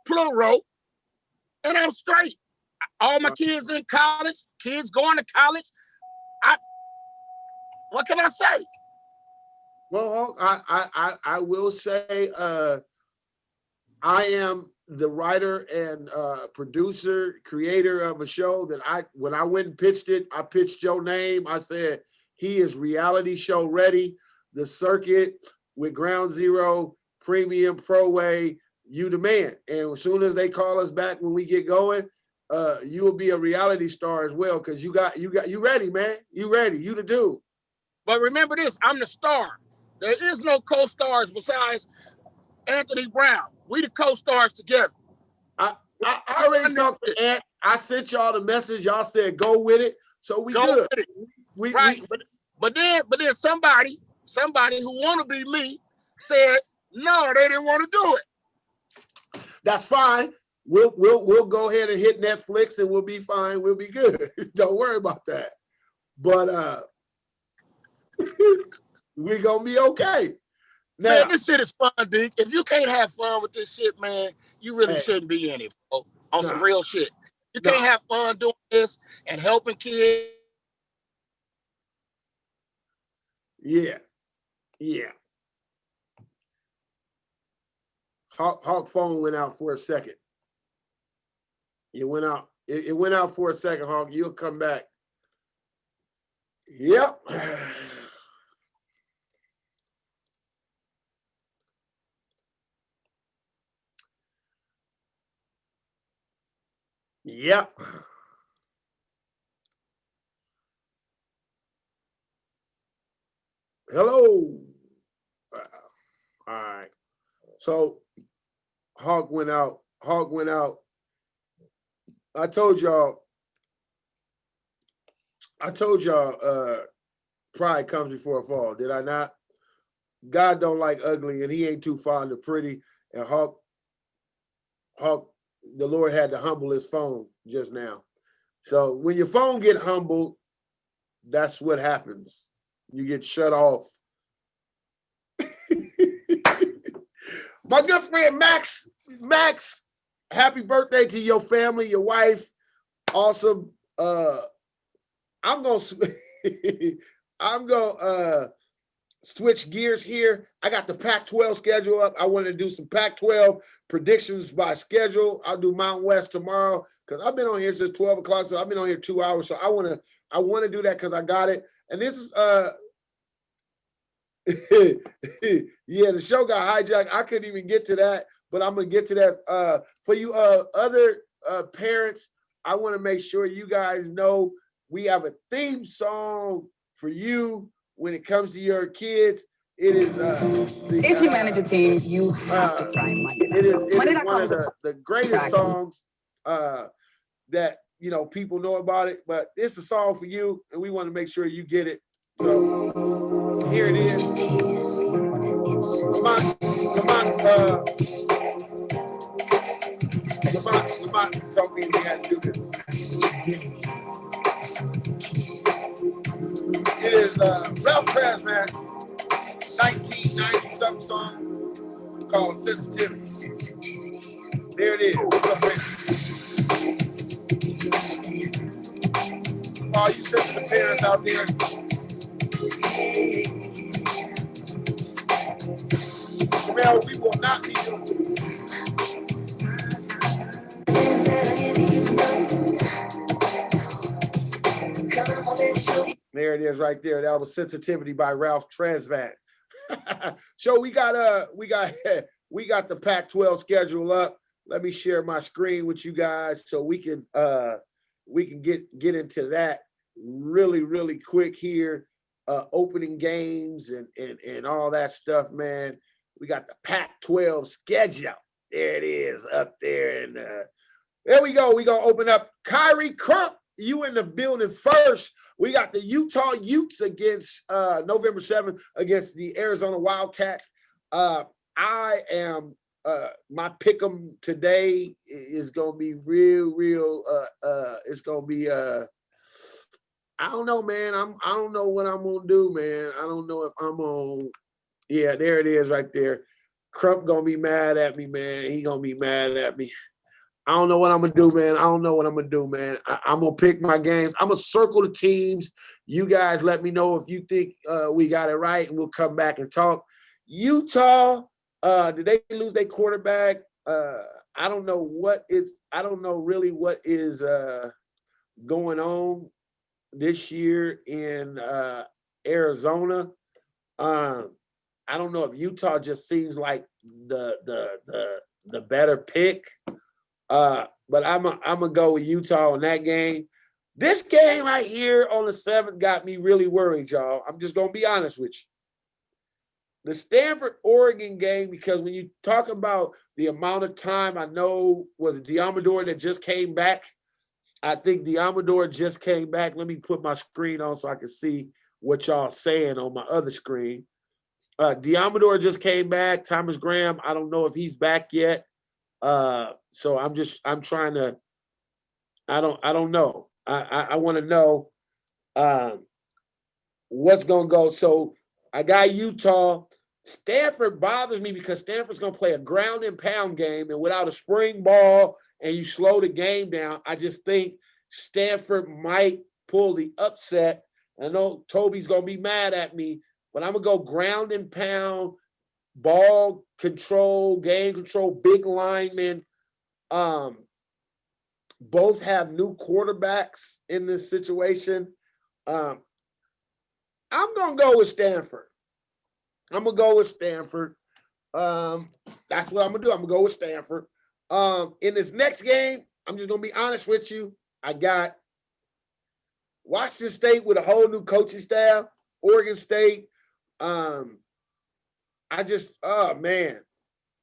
plural, and I'm straight. All my kids in college, kids going to college. What can I say? Well, I will say I am the writer and producer, creator of a show that when I went and pitched it, I pitched your name. I said, he is reality show ready. The circuit with Ground Zero, Premium, Pro-Way, you the man. And as soon as they call us back when we get going, you will be a reality star as well. Cause you ready, man. You ready, you the dude. But remember this, I'm the star. There is no co-stars besides Anthony Brown. We the co-stars together. I already talked to Ant. I sent y'all the message. Y'all said go with it. So we good. Right. But then somebody who wanna be me said no, they didn't want to do it. That's fine. We'll go ahead and hit Netflix and we'll be fine. We'll be good. Don't worry about that. But we gonna be okay. Now, man, this shit is fun, Dick. If you can't have fun with this shit, man, you really shouldn't be in it, bro. On some real shit. You can't have fun doing this and helping kids. Yeah. Hawk phone went out for a second. It went out. It went out for a second, Hawk. You'll come back. Yep. Yep. Hello. All right. So Hawk went out. I told y'all pride comes before a fall, did I not? God don't like ugly and he ain't too fond of pretty. And Hawk, the Lord had to humble his phone just now. So when your phone get humbled, that's what happens. You get shut off. My good friend Max, happy birthday to your family, your wife. Awesome. I'm gonna switch gears here. I got the Pac-12 schedule up. I want to do some Pac-12 predictions by schedule. I'll do Mountain West tomorrow because I've been on here since 12 o'clock. So I've been on here 2 hours. So I want to do that because I got it. And this is yeah, the show got hijacked. I couldn't even get to that, but I'm gonna get to that. For you other parents, I want to make sure you guys know we have a theme song for you when it comes to your kids. It is if you manage a team, you have to try Monday. It is one of the greatest songs that people know about it, but it's a song for you, and we want to make sure you get it. So here it is. Lamont, told me we had to do this. It is Ralph Tresvant, 1990-something song called Sensitivity. There it is. All you sensitive parents out there, Jamel, we will not be doing There it is right there. That was Sensitivity by Ralph Tresvant. So we got the Pac-12 schedule up. Let me share my screen with you guys so we can get into that really quick here. Opening games and all that stuff, man. We got the Pac-12 schedule. There it is up there. And there we go. We're going to open up. Kyrie Crump, you in the building first. We got the Utah Utes against November 7th against the Arizona Wildcats. I am my pick'em today is gonna be real. It's gonna be I don't know, man. I don't know what I'm gonna do, man. I don't know if I'm on. Yeah, there it is right there. Crump gonna be mad at me, man. He gonna be mad at me. I don't know what I'm gonna do, man. I'm gonna pick my games. I'm gonna circle the teams. You guys let me know if you think we got it right, and we'll come back and talk. Utah, did they lose their quarterback? I don't know really what is going on this year in Arizona. I don't know if Utah just seems like the better pick. But I'm gonna go with Utah in that game. This game right here on the 7th got me really worried, y'all. I'm just gonna be honest with you. The Stanford-Oregon game, because when you talk about the amount of time, I know was Diamador that just came back. I think Diamador just came back. Let me put my screen on so I can see what y'all saying on my other screen. Diamador just came back. Thomas Graham, I don't know if he's back yet. So I'm trying to, I don't know. I want to know what's going to go. So I got Utah. Stanford bothers me because Stanford's going to play a ground and pound game, and without a spring ball and you slow the game down, I just think Stanford might pull the upset. I know Toby's going to be mad at me, but I'm going to go ground and pound, ball control, game control, big linemen. Both have new quarterbacks in this situation. I'm going to go with Stanford. That's what I'm going to do. I'm going to go with Stanford. In this next game, I'm just going to be honest with you. I got Washington State with a whole new coaching staff, Oregon State. Oh, man.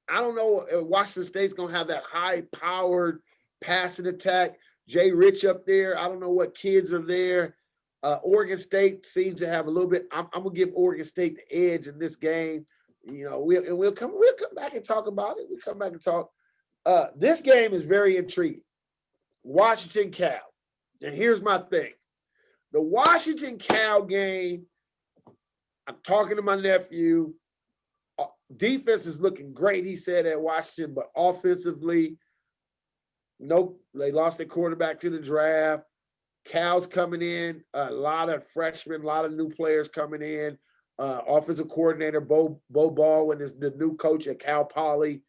I don't know if Washington State's going to have that high-powered passing attack. Jay Rich up there. I don't know what kids are there. Oregon State seems to have a little bit. I'm going to give Oregon State the edge in this game. We'll come back and talk about it. We'll come back and talk. This game is very intriguing. Washington Cal. And here's my thing. The Washington Cal game, I'm talking to my nephew. Defense is looking great, he said, at Washington, but offensively, nope, they lost their quarterback to the draft. Cal's coming in, a lot of freshmen, a lot of new players coming in. offensive coordinator Bo Baldwin is the new coach at Cal Poly.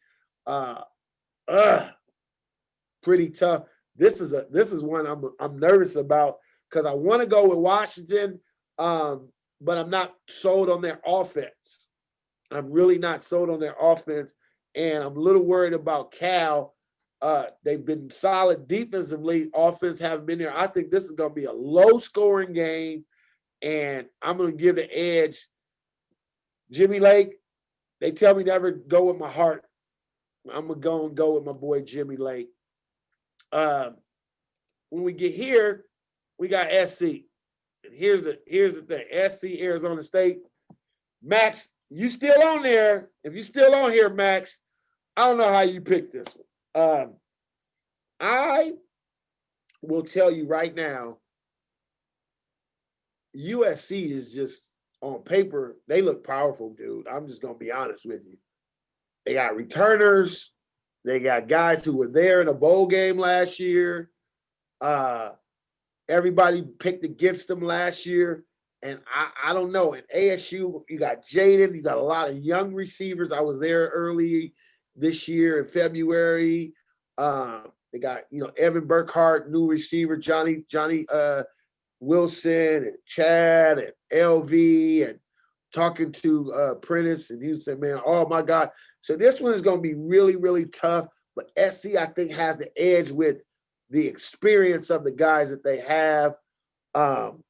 Pretty tough. This is one I'm nervous about because I want to go with Washington, but I'm not sold on their offense. I'm really not sold on their offense, and I'm a little worried about Cal. They've been solid defensively. Offense haven't been there. I think this is going to be a low-scoring game, and I'm going to give the edge. Jimmy Lake, they tell me never go with my heart. I'm going to go with my boy Jimmy Lake. When we get here, we got SC. And here's the thing. SC, Arizona State. Max, you still on there. If you still on here, Max, I don't know how you picked this one. I will tell you right now, USC is just on paper, they look powerful, dude. I'm just going to be honest with you. They got returners. They got guys who were there in a bowl game last year. Everybody picked against them last year. And I don't know. At ASU, you got Jaden. You got a lot of young receivers. I was there early this year in February. They got, Evan Burkhart, new receiver, Johnny Wilson, and Chad, and LV, and talking to Prentice, and he said, man, oh, my God. So this one is going to be really, really tough. But SC, I think, has the edge with the experience of the guys that they have. I'm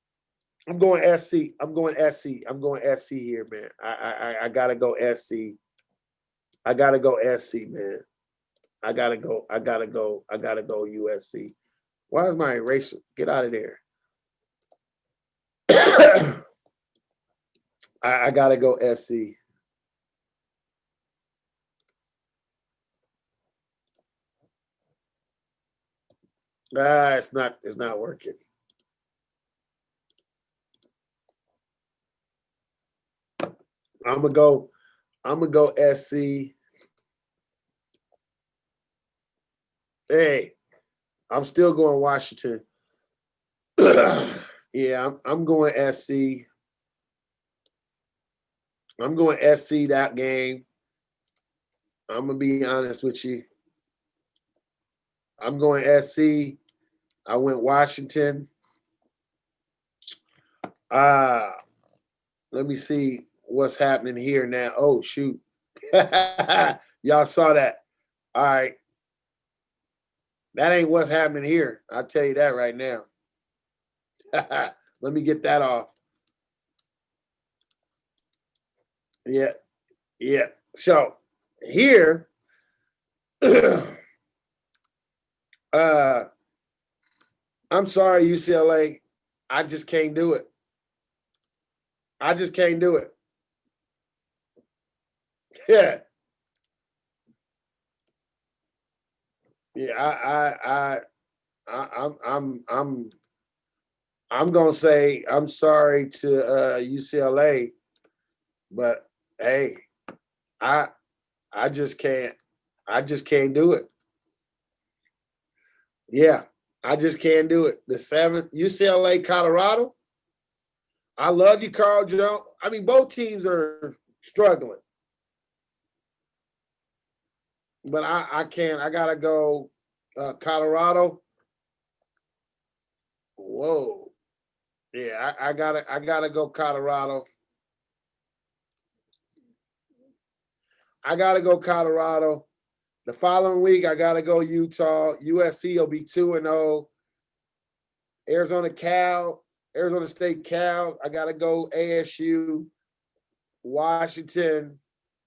going SC. I'm going SC here, man. I got to go SC. I got to go SC, man. I gotta go USC. Why is my eraser? Get out of there. I gotta go SC. It's not working. I'm gonna go SC. Hey, I'm still going Washington. Yeah, I'm going SC. I'm going SC that game. I'm gonna be honest with you. I'm going SC. I went Washington. Let me see what's happening here now. Oh, shoot. Y'all saw that. All right. That ain't what's happening here. I'll tell you that right now. Let me get that off. Yeah. So here, I'm sorry, UCLA. I just can't do it. Yeah. Yeah, I'm gonna say I'm sorry to UCLA, but hey, I just can't do it. Yeah, I just can't do it. The 7th, UCLA, Colorado. I love you, Carl Jones. I mean, both teams are struggling. But I can't. I gotta go Colorado. Whoa. Yeah, I gotta go Colorado. I gotta go Colorado. The following week, I gotta go Utah. USC will be 2-0. Arizona State Cal. I gotta go ASU. Washington,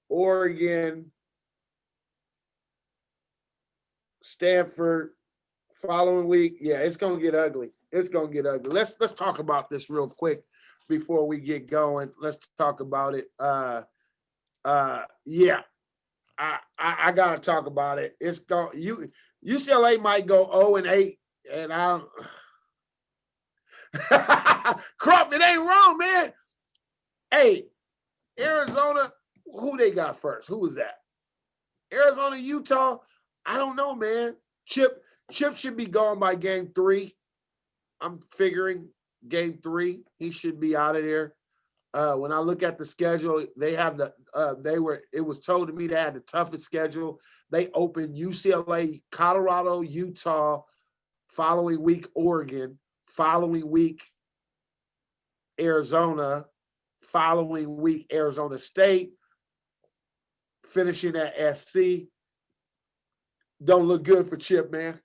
Oregon, Stanford. Following week, yeah, it's gonna get ugly. Let's talk about this real quick before we get going. Let's talk about it. Yeah, I gotta talk about it. It's going. UCLA might go 0-8, and I'm. Crump, it ain't wrong, man. Hey, Arizona, who they got first? Who was that? Arizona, Utah. I don't know, man. Chip should be gone by game 3. I'm figuring game 3. He should be out of there. When I look at the schedule, they have it was told to me they had the toughest schedule. They opened UCLA, Colorado, Utah, following week, Oregon, following week, Arizona, following week, Arizona State, finishing at SC. Don't look good for Chip, man.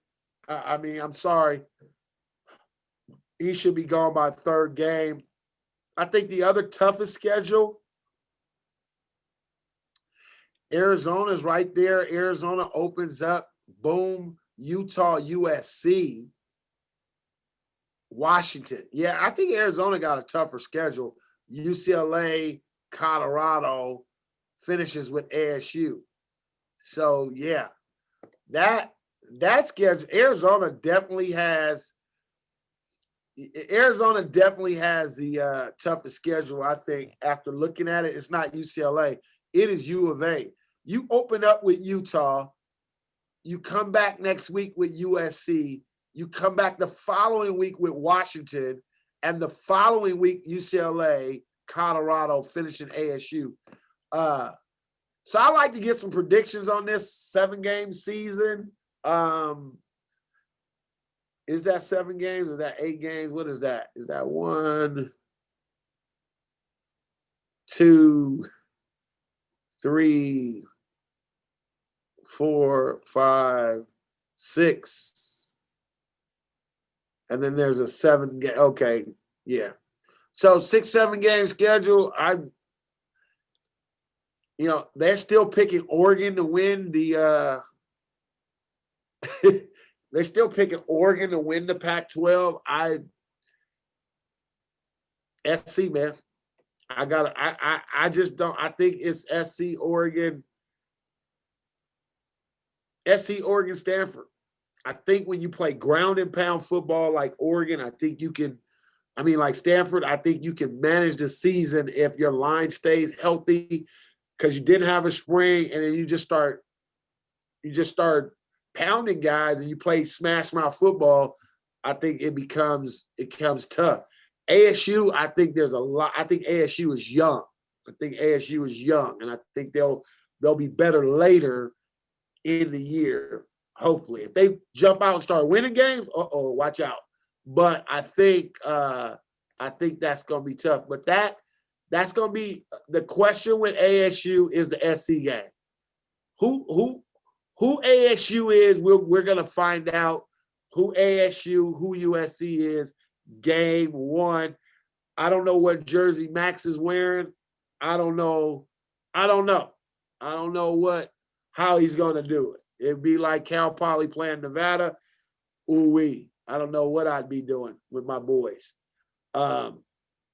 I mean, I'm sorry. He should be gone by third game. I think the other toughest schedule, Arizona's right there. Arizona opens up, boom, Utah, USC, Washington. Yeah, I think Arizona got a tougher schedule. UCLA, Colorado, finishes with ASU. So, yeah, that schedule, Arizona definitely has the toughest schedule, I think. After looking at it, it's not UCLA. It is U of A. You open up with Utah. You come back next week with USC. You come back the following week with Washington. And the following week, UCLA, Colorado, finishing ASU. So I like to get some predictions on this 7-game season. Is that 7 games? Is that 8 games? What is that? Is that 1, 2, 3, 4, 5, 6? And then there's a 7 game. Okay, yeah. So 6, 7 game schedule. They're still picking Oregon to win the they're still picking Oregon to win the Pac-12. SC, man. I just don't. I think it's SC, Oregon. SC, Oregon, Stanford. I think when you play ground and pound football like Oregon, I think you can. I mean, like Stanford, I think you can manage the season if your line stays healthy, because you didn't have a spring, and then you just start pounding guys and you play smash mouth football. I think it becomes tough. ASU, I think there's a lot. I think ASU is young. And I think they'll be better later in the year. Hopefully, if they jump out and start winning games, watch out. But I think that's gonna be tough. But that's gonna be the question with ASU is the SC game. Who ASU is, we're gonna find out who ASU, who USC is, game 1. I don't know what jersey Max is wearing. I don't know how he's gonna do it. It'd be like Cal Poly playing Nevada. Ooh-wee. I don't know what I'd be doing with my boys.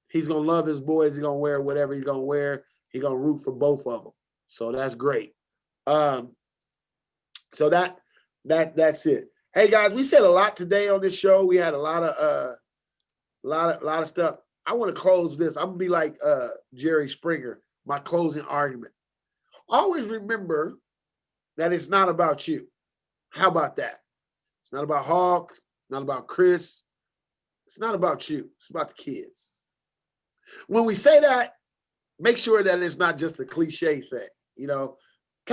He's gonna love his boys. He's gonna wear whatever he's gonna wear. He's gonna root for both of them. So that's great. So that's it. Hey guys, we said a lot today on this show. We had a lot of stuff. I want to close this. I'm gonna be like Jerry Springer. My closing argument. Always remember that it's not about you. How about that? It's not about Hawk. Not about Chris. It's not about you. It's about the kids. When we say that, make sure that it's not just a cliche thing. Kind of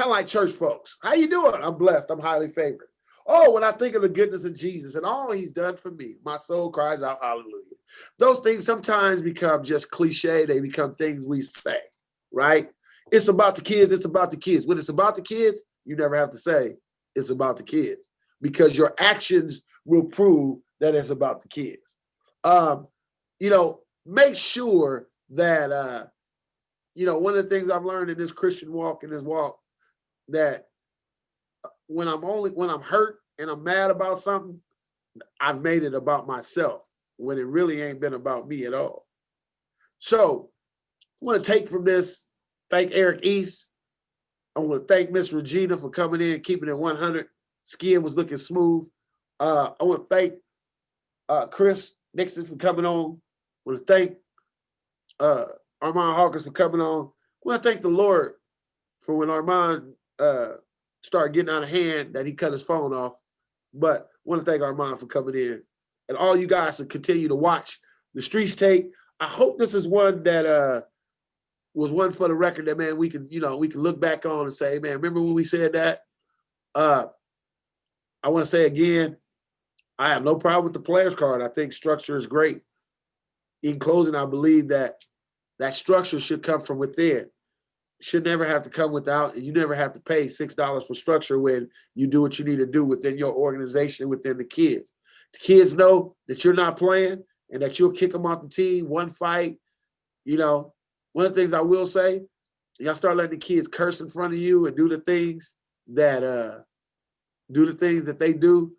like church folks. How you doing? I'm blessed. I'm highly favored. Oh, when I think of the goodness of Jesus and all he's done for me, my soul cries out, hallelujah. Those things sometimes become just cliche. They become things we say, right? It's about the kids. It's about the kids. When it's about the kids, you never have to say it's about the kids, because your actions will prove that it's about the kids. Make sure that, one of the things I've learned in this Christian walk, that when I'm hurt and I'm mad about something, I've made it about myself when it really ain't been about me at all. So I want to take from this, thank Eric East. I want to thank Miss Regina for coming in, keeping it 100. Skin was looking smooth. I want to thank Chris Nixon for coming on. I want to thank Armand Hawkins for coming on. I want to thank the Lord for when Armand started getting out of hand that he cut his phone off. But I want to thank Armand for coming in. And all you guys to continue to watch the Streets Take. I hope this is one that was one for the record that, man, we can look back on and say, man, remember when we said that? I want to say again, I have no problem with the players card. I think structure is great. In closing, I believe that structure should come from within. It should never have to come without, and you never have to pay $6 for structure when you do what you need to do within your organization, within the kids. The kids know that you're not playing and that you'll kick them off the team, one fight. You know, one of the things I will say, y'all start letting the kids curse in front of you and do the things that they do.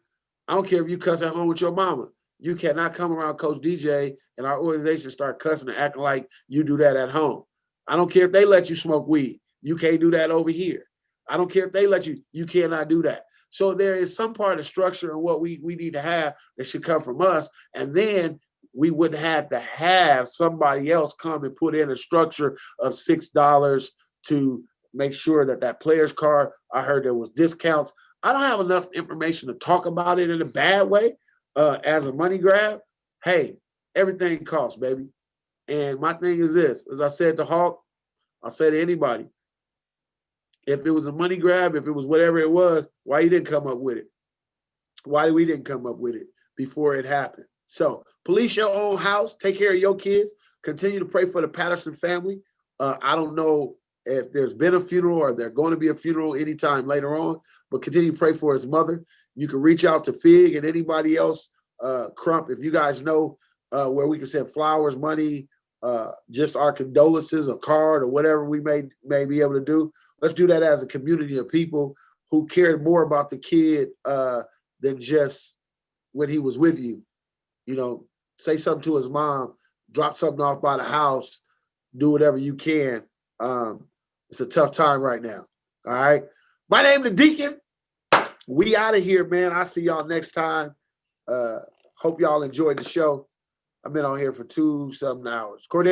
I don't care if you cuss at home with your mama. You cannot come around Coach DJ and our organization start cussing and acting like you do that at home. I don't care if they let you smoke weed. You can't do that over here. I don't care if they let you. You cannot do that. So there is some part of structure and what we need to have that should come from us. And then we wouldn't have to have somebody else come and put in a structure of $6 to make sure that player's card, I heard there was discounts. I don't have enough information to talk about it in a bad way as a money grab. Hey, everything costs, baby. And my thing is this, as I said to Hawk, I'll say to anybody, if it was a money grab, if it was whatever it was, why you didn't come up with it? Why we didn't come up with it before it happened? So police your own house, take care of your kids, continue to pray for the Patterson family. I don't know if there's been a funeral or there's going to be a funeral anytime later on, but continue to pray for his mother. You can reach out to Fig and anybody else, Crump, if you guys know where we can send flowers, money, just our condolences, a card, or whatever we may be able to do. Let's do that as a community of people who cared more about the kid than just when he was with you. You know, say something to his mom, drop something off by the house, do whatever you can. It's a tough time right now. All right. My name is Deacon. We out of here, man. I'll see y'all next time. Hope y'all enjoyed the show. I've been on here for 2-something hours. Cordell.